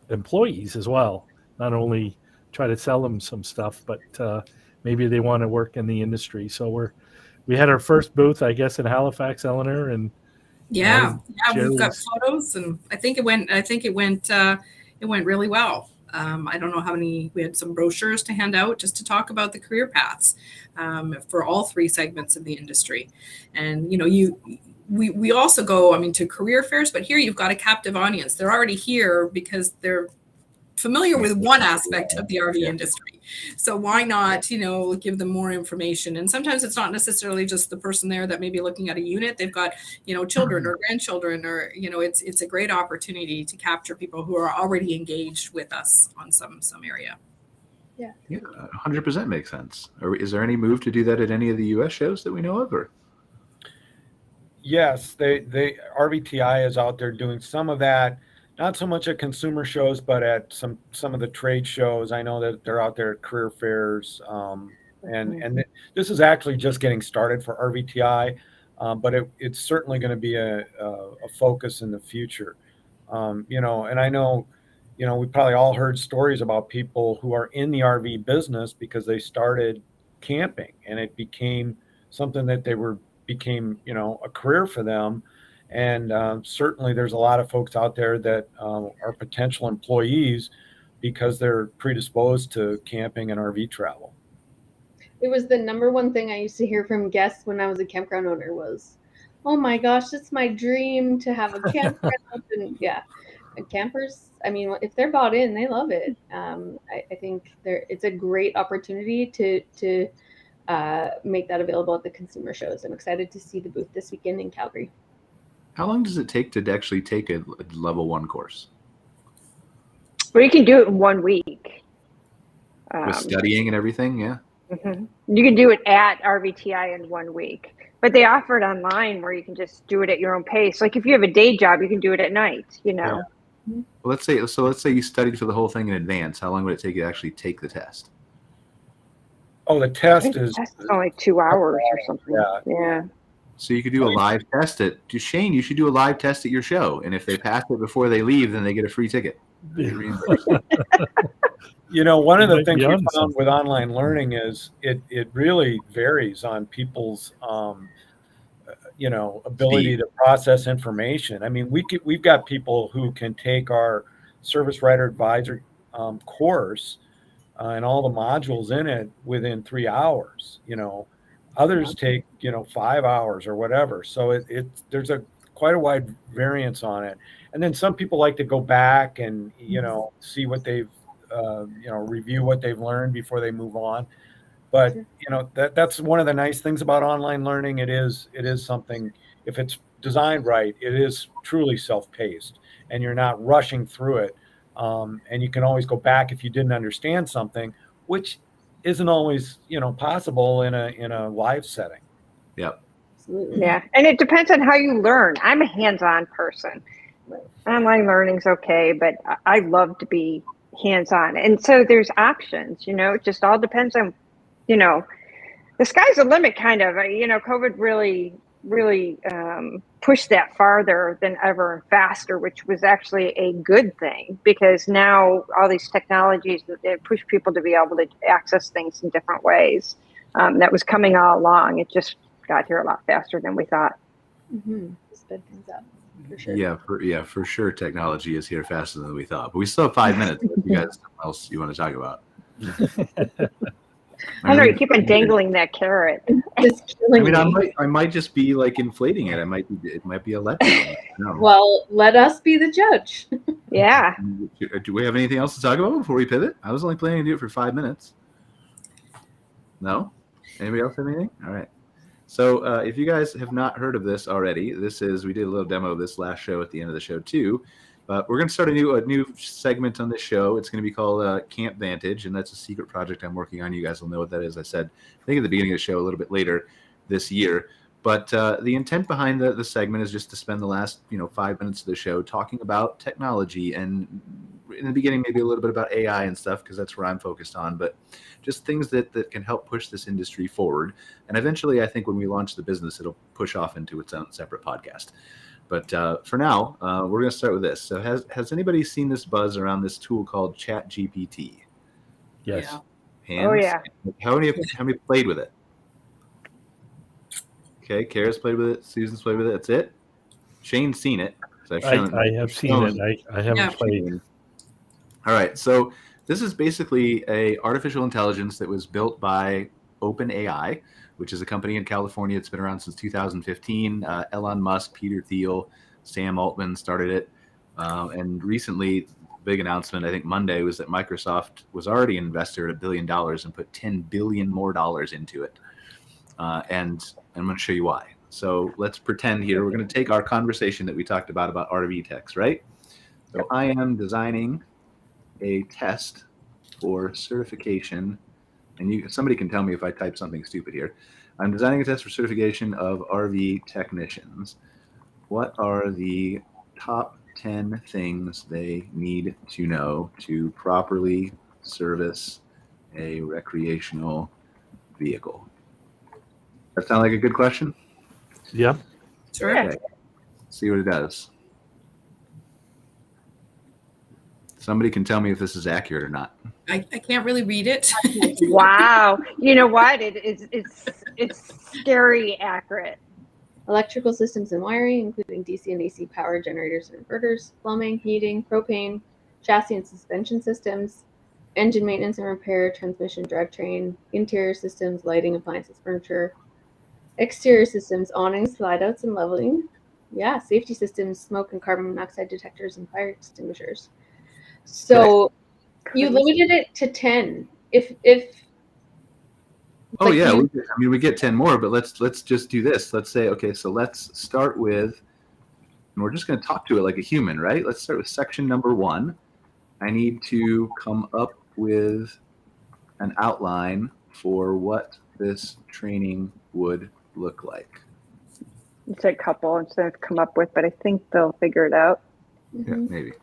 employees as well. Not only try to sell them some stuff, but maybe they want to work in the industry. So we had our first booth, I guess, in Halifax, Eleanor, and we've got Jerry's photos, and I think it went really well. I don't know how many. We had some brochures to hand out just to talk about the career paths for all three segments of the industry. And we also go, to career fairs, but here you've got a captive audience. They're already here because they're familiar with one aspect of the RV industry. So why not, give them more information? And sometimes it's not necessarily just the person there that may be looking at a unit. They've got, children or grandchildren, or, it's a great opportunity to capture people who are already engaged with us on some area. Yeah, 100% makes sense. Is there any move to do that at any of the U.S. shows that we know of? Or? Yes, RVTI is out there doing some of that. Not so much at consumer shows, but at some of the trade shows. I know that they're out there at career fairs, and this is actually just getting started for RVTI, but it's certainly going to be a focus in the future. And I know, we probably all heard stories about people who are in the RV business because they started camping, and it became something that became a career for them. And certainly there's a lot of folks out there that are potential employees because they're predisposed to camping and RV travel. It was the number one thing I used to hear from guests when I was a campground owner was, "Oh my gosh, it's my dream to have a campground." And campers, if they're bought in, they love it. I think it's a great opportunity to make that available at the consumer shows. I'm excited to see the booth this weekend in Calgary. How long does it take to actually take a level 1 course? Well, you can do it in 1 week. With studying and everything, yeah? Mm-hmm. You can do it at RVTI in 1 week. But they offer it online where you can just do it at your own pace. Like if you have a day job, you can do it at night, Yeah. Well, let's say you studied for the whole thing in advance. How long would it take you to actually take the test? Oh, the test is only 2 hours or something. Yeah. So you could do a live test Shane, you should do a live test at your show. And if they pass it before they leave, then they get a free ticket. One of the things we found with online learning is it really varies on people's, ability to process information. We've got people who can take our service writer advisor course and all the modules in it within 3 hours, Others take, 5 hours or whatever. So there's quite a wide variance on it. And then some people like to go back and, see what they've, review what they've learned before they move on. But, that's one of the nice things about online learning. It is something, if it's designed right, it is truly self-paced and you're not rushing through it. And you can always go back if you didn't understand something, which isn't always, possible in a live setting. Yep. Yeah. And it depends on how you learn. I'm a hands-on person. Online learning's okay, but I love to be hands-on. And so there's options, it just all depends on, the sky's the limit kind of, COVID really pushed that farther than ever and faster, which was actually a good thing because now all these technologies that push people to be able to access things in different ways. That was coming all along. It just got here a lot faster than we thought. Mm-hmm. Sped things up for sure. Yeah, for sure. Technology is here faster than we thought, but we still have 5 minutes. If you guys something else you want to talk about? I know you keep on dangling that carrot. I might just be like inflating it. It might be a letdown. No. Well, let us be the judge. Yeah. Do we have anything else to talk about before we pivot? I was only planning to do it for 5 minutes. No? Anybody else have anything? All right. So if you guys have not heard of this already, we did a little demo of this last show at the end of the show too. But we're going to start a new segment on this show. It's going to be called Camp Vantage, and that's a secret project I'm working on. You guys will know what that is. I said, I think at the beginning of the show, a little bit later this year. But the intent behind the segment is just to spend the last 5 minutes of the show talking about technology, and in the beginning maybe a little bit about AI and stuff, because that's where I'm focused on, but just things that can help push this industry forward. And eventually I think when we launch the business, it'll push off into its own separate podcast. But for now, we're going to start with this. So has anybody seen this buzz around this tool called ChatGPT? Yes. Yeah. Hands? Oh, yeah. How many played with it? Okay, Cara's played with it. Susan's played with it. That's it. Shane's seen it. So I have seen it. I haven't played. All right. So this is basically a artificial intelligence that was built by OpenAI, which is a company in California. It's been around since 2015. Elon Musk, Peter Thiel, Sam Altman started it. And recently, big announcement, I think Monday, was that Microsoft was already an investor at $1 billion and put $10 billion more into it. And I'm going to show you why. So let's pretend here we're going to take our conversation that we talked about RV techs, right? So I am designing a test for certification, and somebody can tell me if I type something stupid here. I'm designing a test for certification of RV technicians. What are the top 10 things they need to know to properly service a recreational vehicle? That sound like a good question? Yeah. Sure. Okay. See what it does. Somebody can tell me if this is accurate or not. I can't really read it. Wow. You know what? It's scary accurate. Electrical systems and wiring, including DC and AC power generators and inverters, plumbing, heating, propane, chassis and suspension systems, engine maintenance and repair, transmission, drivetrain, interior systems, lighting, appliances, furniture, exterior systems, awnings, slide outs, and leveling. Yeah, safety systems, smoke and carbon monoxide detectors, and fire extinguishers. So you limited it to 10. If Oh yeah, we get 10 more, but let's just do this. Let's say, okay, so let's start with, and we're just going to talk to it like a human, right? Let's start with section number 1. I need to come up with an outline for what this training would look like. It's a couple instead of come up with, but I think they'll figure it out. Yeah, maybe.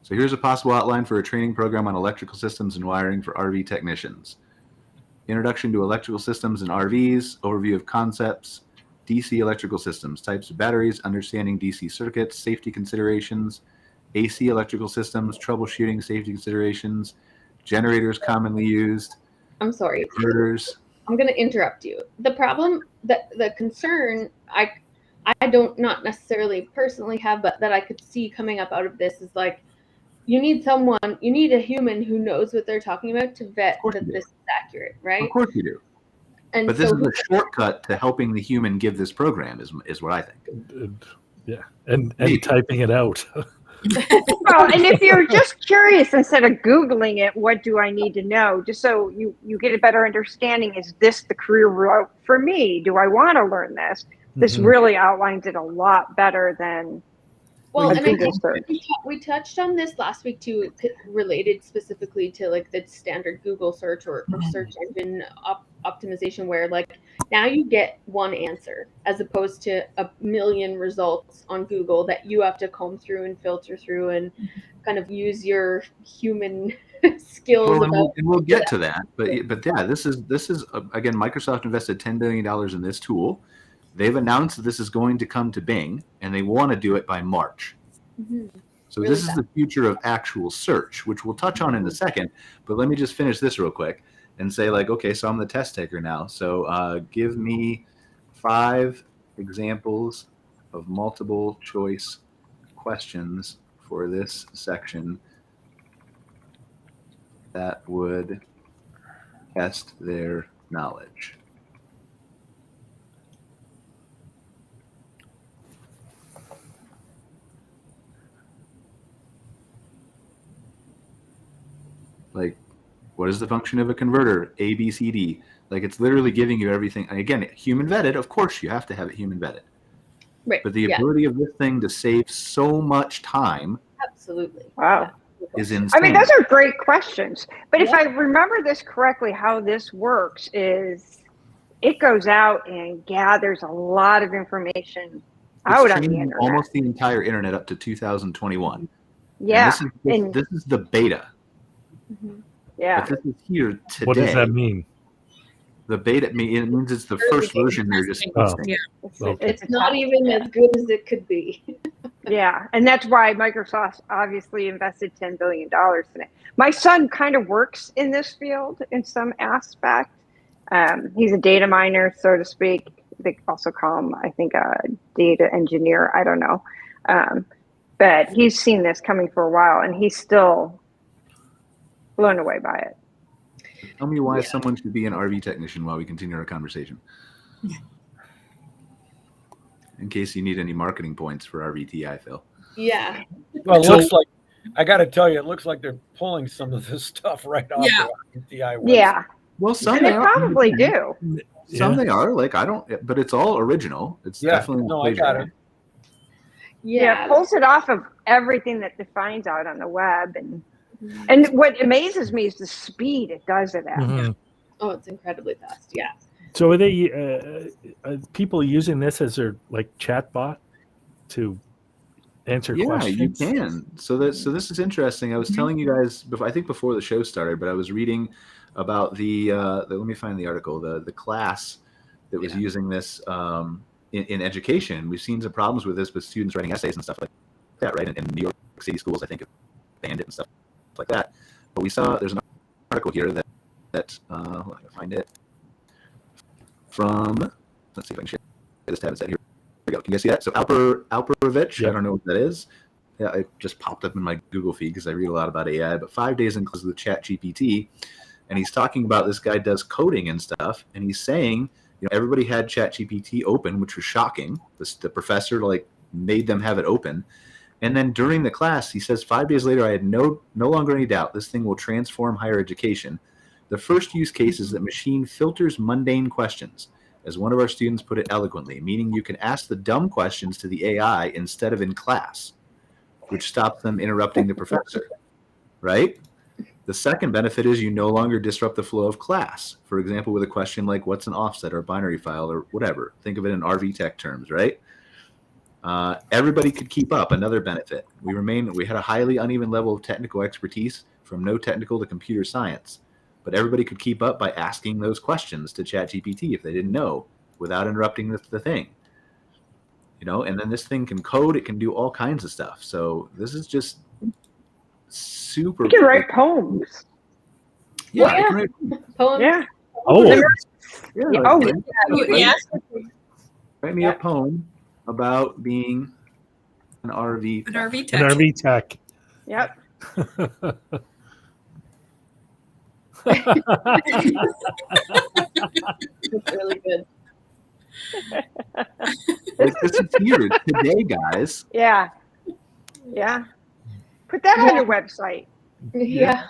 So here's a possible outline for a training program on electrical systems and wiring for RV technicians. Introduction to electrical systems and RVs, overview of concepts, DC electrical systems, types of batteries, understanding DC circuits, safety considerations, AC electrical systems, troubleshooting, safety considerations, generators commonly used. I'm sorry. Inverters. I'm going to interrupt you. The problem, the concern I don't not necessarily personally have, but that I could see coming up out of this is like, you need a human who knows what they're talking about to vet that this is accurate, right? Of course you do. And but this is a shortcut to helping the human give this program, is what I think. Yeah, and typing it out. Well, and if you're just curious, instead of Googling it, what do I need to know? Just so you get a better understanding, is this the career route for me? Do I want to learn this? This really outlines it a lot better than well, a and Google search. We touched on this last week too, related specifically to like the standard Google search or search engine optimization, where like now you get one answer as opposed to a million results on Google that you have to comb through and filter through and kind of use your human skills. Well, and we'll get to that, but yeah, this is again, Microsoft invested $10 billion in this tool. They've announced that this is going to come to Bing, and they want to do it by March. So really, this is the future of actual search, which we'll touch on in a second. But let me just finish this real quick and say, like, okay, so I'm the test taker now. So give me 5 examples of multiple choice questions for this section that would test their knowledge. Like, what is the function of a converter? A, B, C, D. Like, it's literally giving you everything. And again, human vetted. Of course, you have to have it human vetted. Right. But the ability of this thing to save so much time. Absolutely. Wow. Is insane. I mean, those are great questions. But if I remember this correctly, how this works is it goes out and gathers a lot of information out on the internet. Almost the entire internet up to 2021. Yeah. And this is the beta. Yeah. But this is here today. What does that mean? The beta, it means it's the first version they're just testing. Yeah. It's not even as good as it could be. Yeah, and that's why Microsoft obviously invested $10 billion in it. My son kind of works in this field in some aspect. He's a data miner, so to speak. They also call him, I think, a data engineer. I don't know. But he's seen this coming for a while, and he's still blown away by it. Tell me why someone should be an RV technician while we continue our conversation. In case you need any marketing points for RVTI, Phil. Yeah. Well, it looks like, I got to tell you, it looks like they're pulling some of this stuff right off the RVTI website. Yeah. Well, some And they probably do. Some they are. Like, I don't, but it's all original. It's definitely. No, I got it. Yeah, it pulls it off of everything that it finds out on the web. And what amazes me is the speed it does it at. Mm-hmm. Oh, it's incredibly fast. Yeah. So are they people using this as their like chat bot to answer questions? Yeah, you can. So this is interesting. I was telling you guys before, I think before the show started, but I was reading about the let me find the article, the class that was using this in education. We've seen some problems with this with students writing essays and stuff like that, right? In New York City schools, I think, have banned it and stuff like that. But we saw there's an article here that I can find it from. Let's see if I can share this tab. Here we go. Can you guys see that? So Alperovich, I don't know what that is. Yeah, it just popped up in my Google feed because I read a lot about AI. But 5 days in class with ChatGPT, and he's talking about this guy does coding and stuff, and he's saying, everybody had ChatGPT open, which was shocking. The professor made them have it open. And then during the class, he says, 5 days later, I had no longer any doubt this thing will transform higher education. The first use case is that machine filters mundane questions, as one of our students put it eloquently, meaning you can ask the dumb questions to the AI instead of in class, which stops them interrupting the professor, right? The second benefit is you no longer disrupt the flow of class. For example, with a question like what's an offset or a binary file or whatever. Think of it in RV tech terms, right? Everybody could keep up. Another benefit. We had a highly uneven level of technical expertise from no technical to computer science, but everybody could keep up by asking those questions to ChatGPT if they didn't know without interrupting the thing. And then this thing can code. It can do all kinds of stuff. So this is just super. You can write poems. Yeah. Yeah. Can write Poems. Yeah. Oh, write me a poem about being an RV. An RV an tech. RV tech. Yep. It's really good. This is here today, guys. Yeah. Yeah. Put that on your website. Yeah.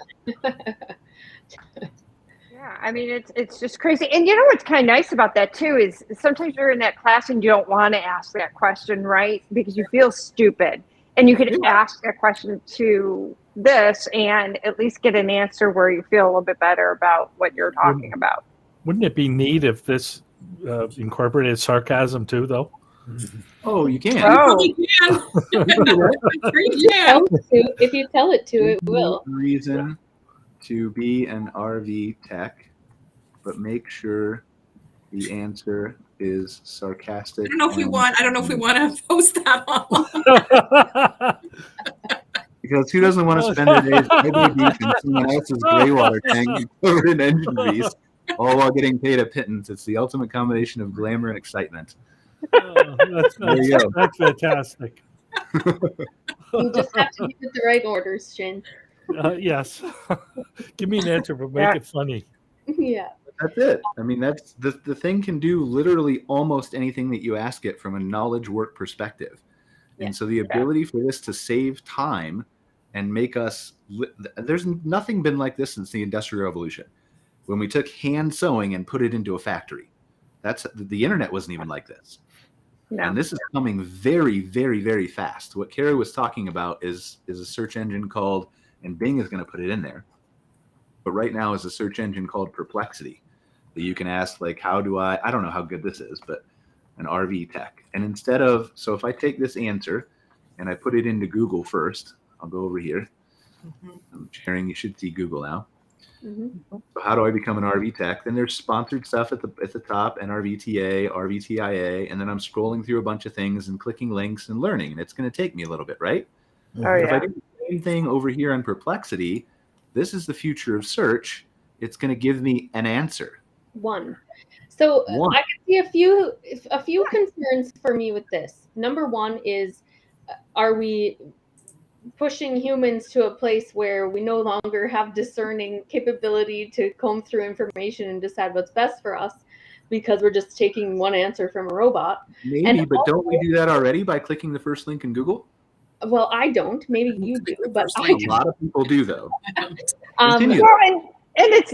Yeah, I mean, it's just crazy. And what's kind of nice about that too is sometimes you're in that class and you don't want to ask that question, right? Because you feel stupid. And you could ask a question to this and at least get an answer where you feel a little bit better about what you're talking about. Wouldn't it be neat if this incorporated sarcasm too, though? Oh, you can. Oh, If you tell it to, it will. Reason to be an RV tech, but make sure the answer is sarcastic. I don't know if we want to post that online. Because who doesn't want to spend their days diving deep in someone else's gray water tank covered in engine grease, all while getting paid a pittance? It's the ultimate combination of glamour and excitement. That's you go. That's fantastic. You just have to get the right orders, Shin. Yes. Give me an answer, but make it funny. Yeah. That's it. I mean, that's the thing can do literally almost anything that you ask it from a knowledge work perspective. And so the ability for this to save time and make us, there's nothing been like this since the Industrial Revolution. When we took hand sewing and put it into a factory, the internet wasn't even like this. No. And this is coming very, very, very fast. What Cara was talking about is a search engine called, and Bing is going to put it in there, but right now is a search engine called Perplexity. that you can ask, like, how do I don't know how good this is, but an RV tech. And instead of, so if I take this answer and I put it into Google first, I'll go over here. I'm sharing, you should see Google now. So how do I become an RV tech? Then there's sponsored stuff at the top, NRVTA, RVTIA, and then I'm scrolling through a bunch of things and clicking links and learning, and it's going to take me a little bit, right? Oh, If I yeah. do the same thing over here on Perplexity, this is the future of search. It's going to give me an answer. One. So One. I can see a few concerns for me with this. Number one is, are we pushing humans to a place where we no longer have discerning capability to comb through information and decide what's best for us because we're just taking one answer from a robot? Maybe, And but also, don't we do that already by clicking the first link in Google? well, I don't. Maybe you do, but I A lot of people do, though. Well, Continue. and it's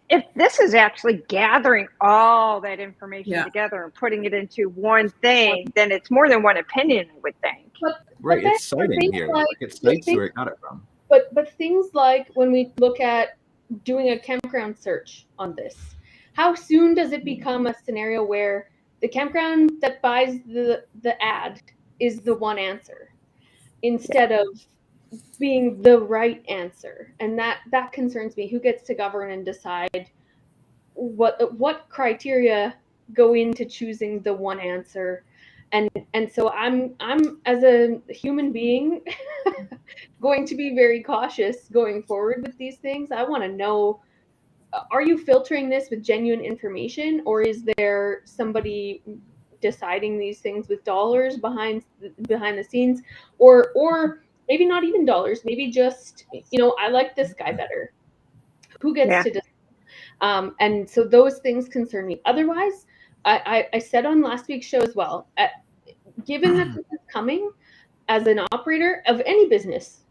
if this is actually gathering all that information together and putting it into one thing, then it's more than one opinion, I would think. Right, but it's citing here. like, It cites where it got it from. But things like when we look at doing a campground search on this, how soon does it become a scenario where the campground that buys the ad is the one answer instead of being the right answer? And that concerns me. Who gets to govern and decide what criteria go into choosing the one answer? And so I'm as a human being going to be very cautious going forward with these things. I want to know, are you filtering this with genuine information, or is there somebody deciding these things with dollars behind the scenes, or maybe not even dollars, maybe just, I like this guy better. Who gets to decide? And so those things concern me. Otherwise, I said on last week's show as well, given that this is coming, as an operator of any business,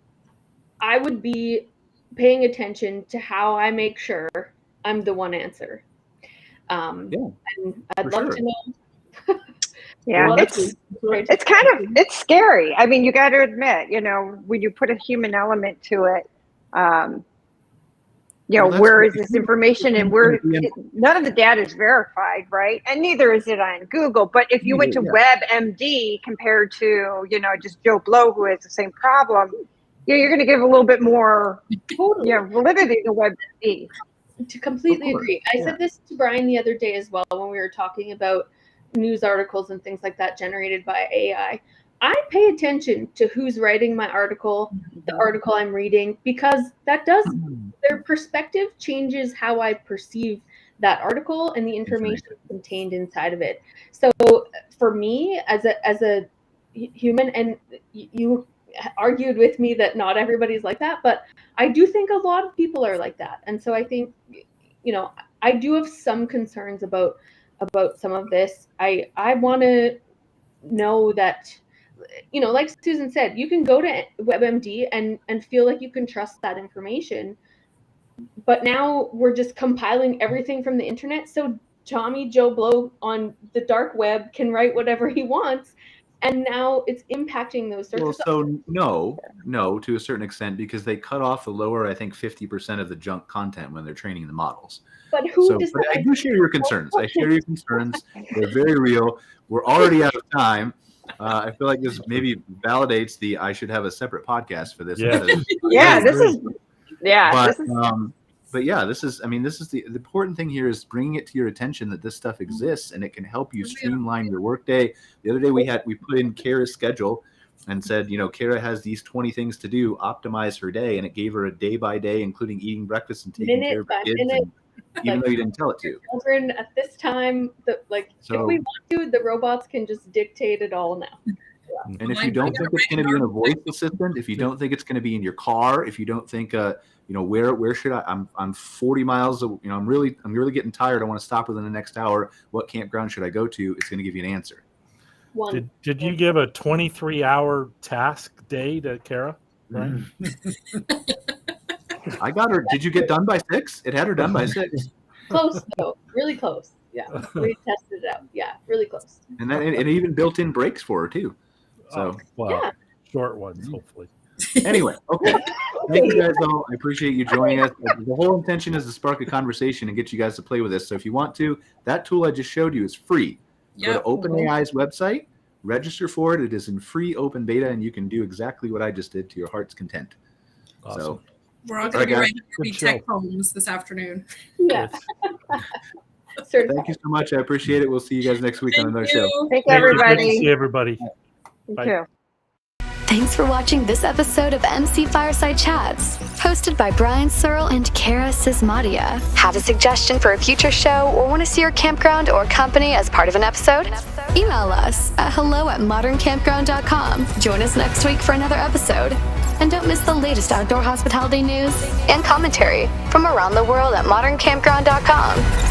I would be paying attention to how I make sure I'm the one answer. And I'd love to know. Yeah, it's scary. I mean, you got to admit, when you put a human element to it, where is this information, and none of the data is verified, right? And neither is it on Google. But if you went to WebMD compared to, just Joe Blow, who has the same problem, you're going to give a little bit more validity to WebMD. To completely agree. I said this to Brian the other day as well when we were talking about news articles and things like that generated by AI. I pay attention to who's writing my article, the article I'm reading, because their perspective changes how I perceive that article and the information contained inside of it. So for me, as a human, and you argued with me that not everybody's like that, but I do think a lot of people are like that. And so I think, I do have some concerns about some of this. I want to know that, like Susan said, you can go to WebMD and feel like you can trust that information. But now we're just compiling everything from the internet. So Tommy Joe Blow on the dark web can write whatever he wants. And now it's impacting those searches. Well, so no, to a certain extent, because they cut off the lower, I think, 50% of the junk content when they're training the models. But who decides? But I do share your concerns. They're very real. We're already out of time. I feel like this maybe validates I should have a separate podcast for this. This is the important thing here is bringing it to your attention that this stuff exists and it can help you streamline your workday. The other day we put in Cara's schedule and said, Cara has these 20 things to do, optimize her day, and it gave her a day by day, including eating breakfast and taking care of her kids, even though you didn't tell it to. Children at this time, if we want to, the robots can just dictate it all now. And if you don't think it's going to be in a voice assistant, if you don't think it's going to be in your car, if you don't think, where should I? I'm 40 miles. I'm really getting tired. I want to stop within the next hour. What campground should I go to? It's going to give you an answer. Did you give a 23-hour task day to Cara? Right. I got her. Did you get done by 6? It had her done by 6. Close though, really close. Yeah, we tested it out. Yeah, really close. And then it even built in breaks for her too. So short ones, hopefully. Anyway, okay. Thank you guys all. I appreciate you joining us. The whole intention is to spark a conversation and get you guys to play with this. So if you want to, that tool I just showed you is free. Go to OpenAI's website, register for it. It is in free open beta, and you can do exactly what I just did to your heart's content. Awesome. So we're all going to be ready to be tech homes this afternoon. Yeah. Thank you so much. I appreciate it. We'll see you guys next week on another show. Thank everybody. Good to see everybody. You Bye. too. Thanks for watching this episode of MC Fireside Chats, hosted by Brian Searl and Cara Csizmadia. Have a suggestion for a future show or want to see your campground or company as part of an episode? Email us at hello@moderncampground.com. Join us next week for another episode. And don't miss the latest outdoor hospitality news and commentary from around the world at moderncampground.com.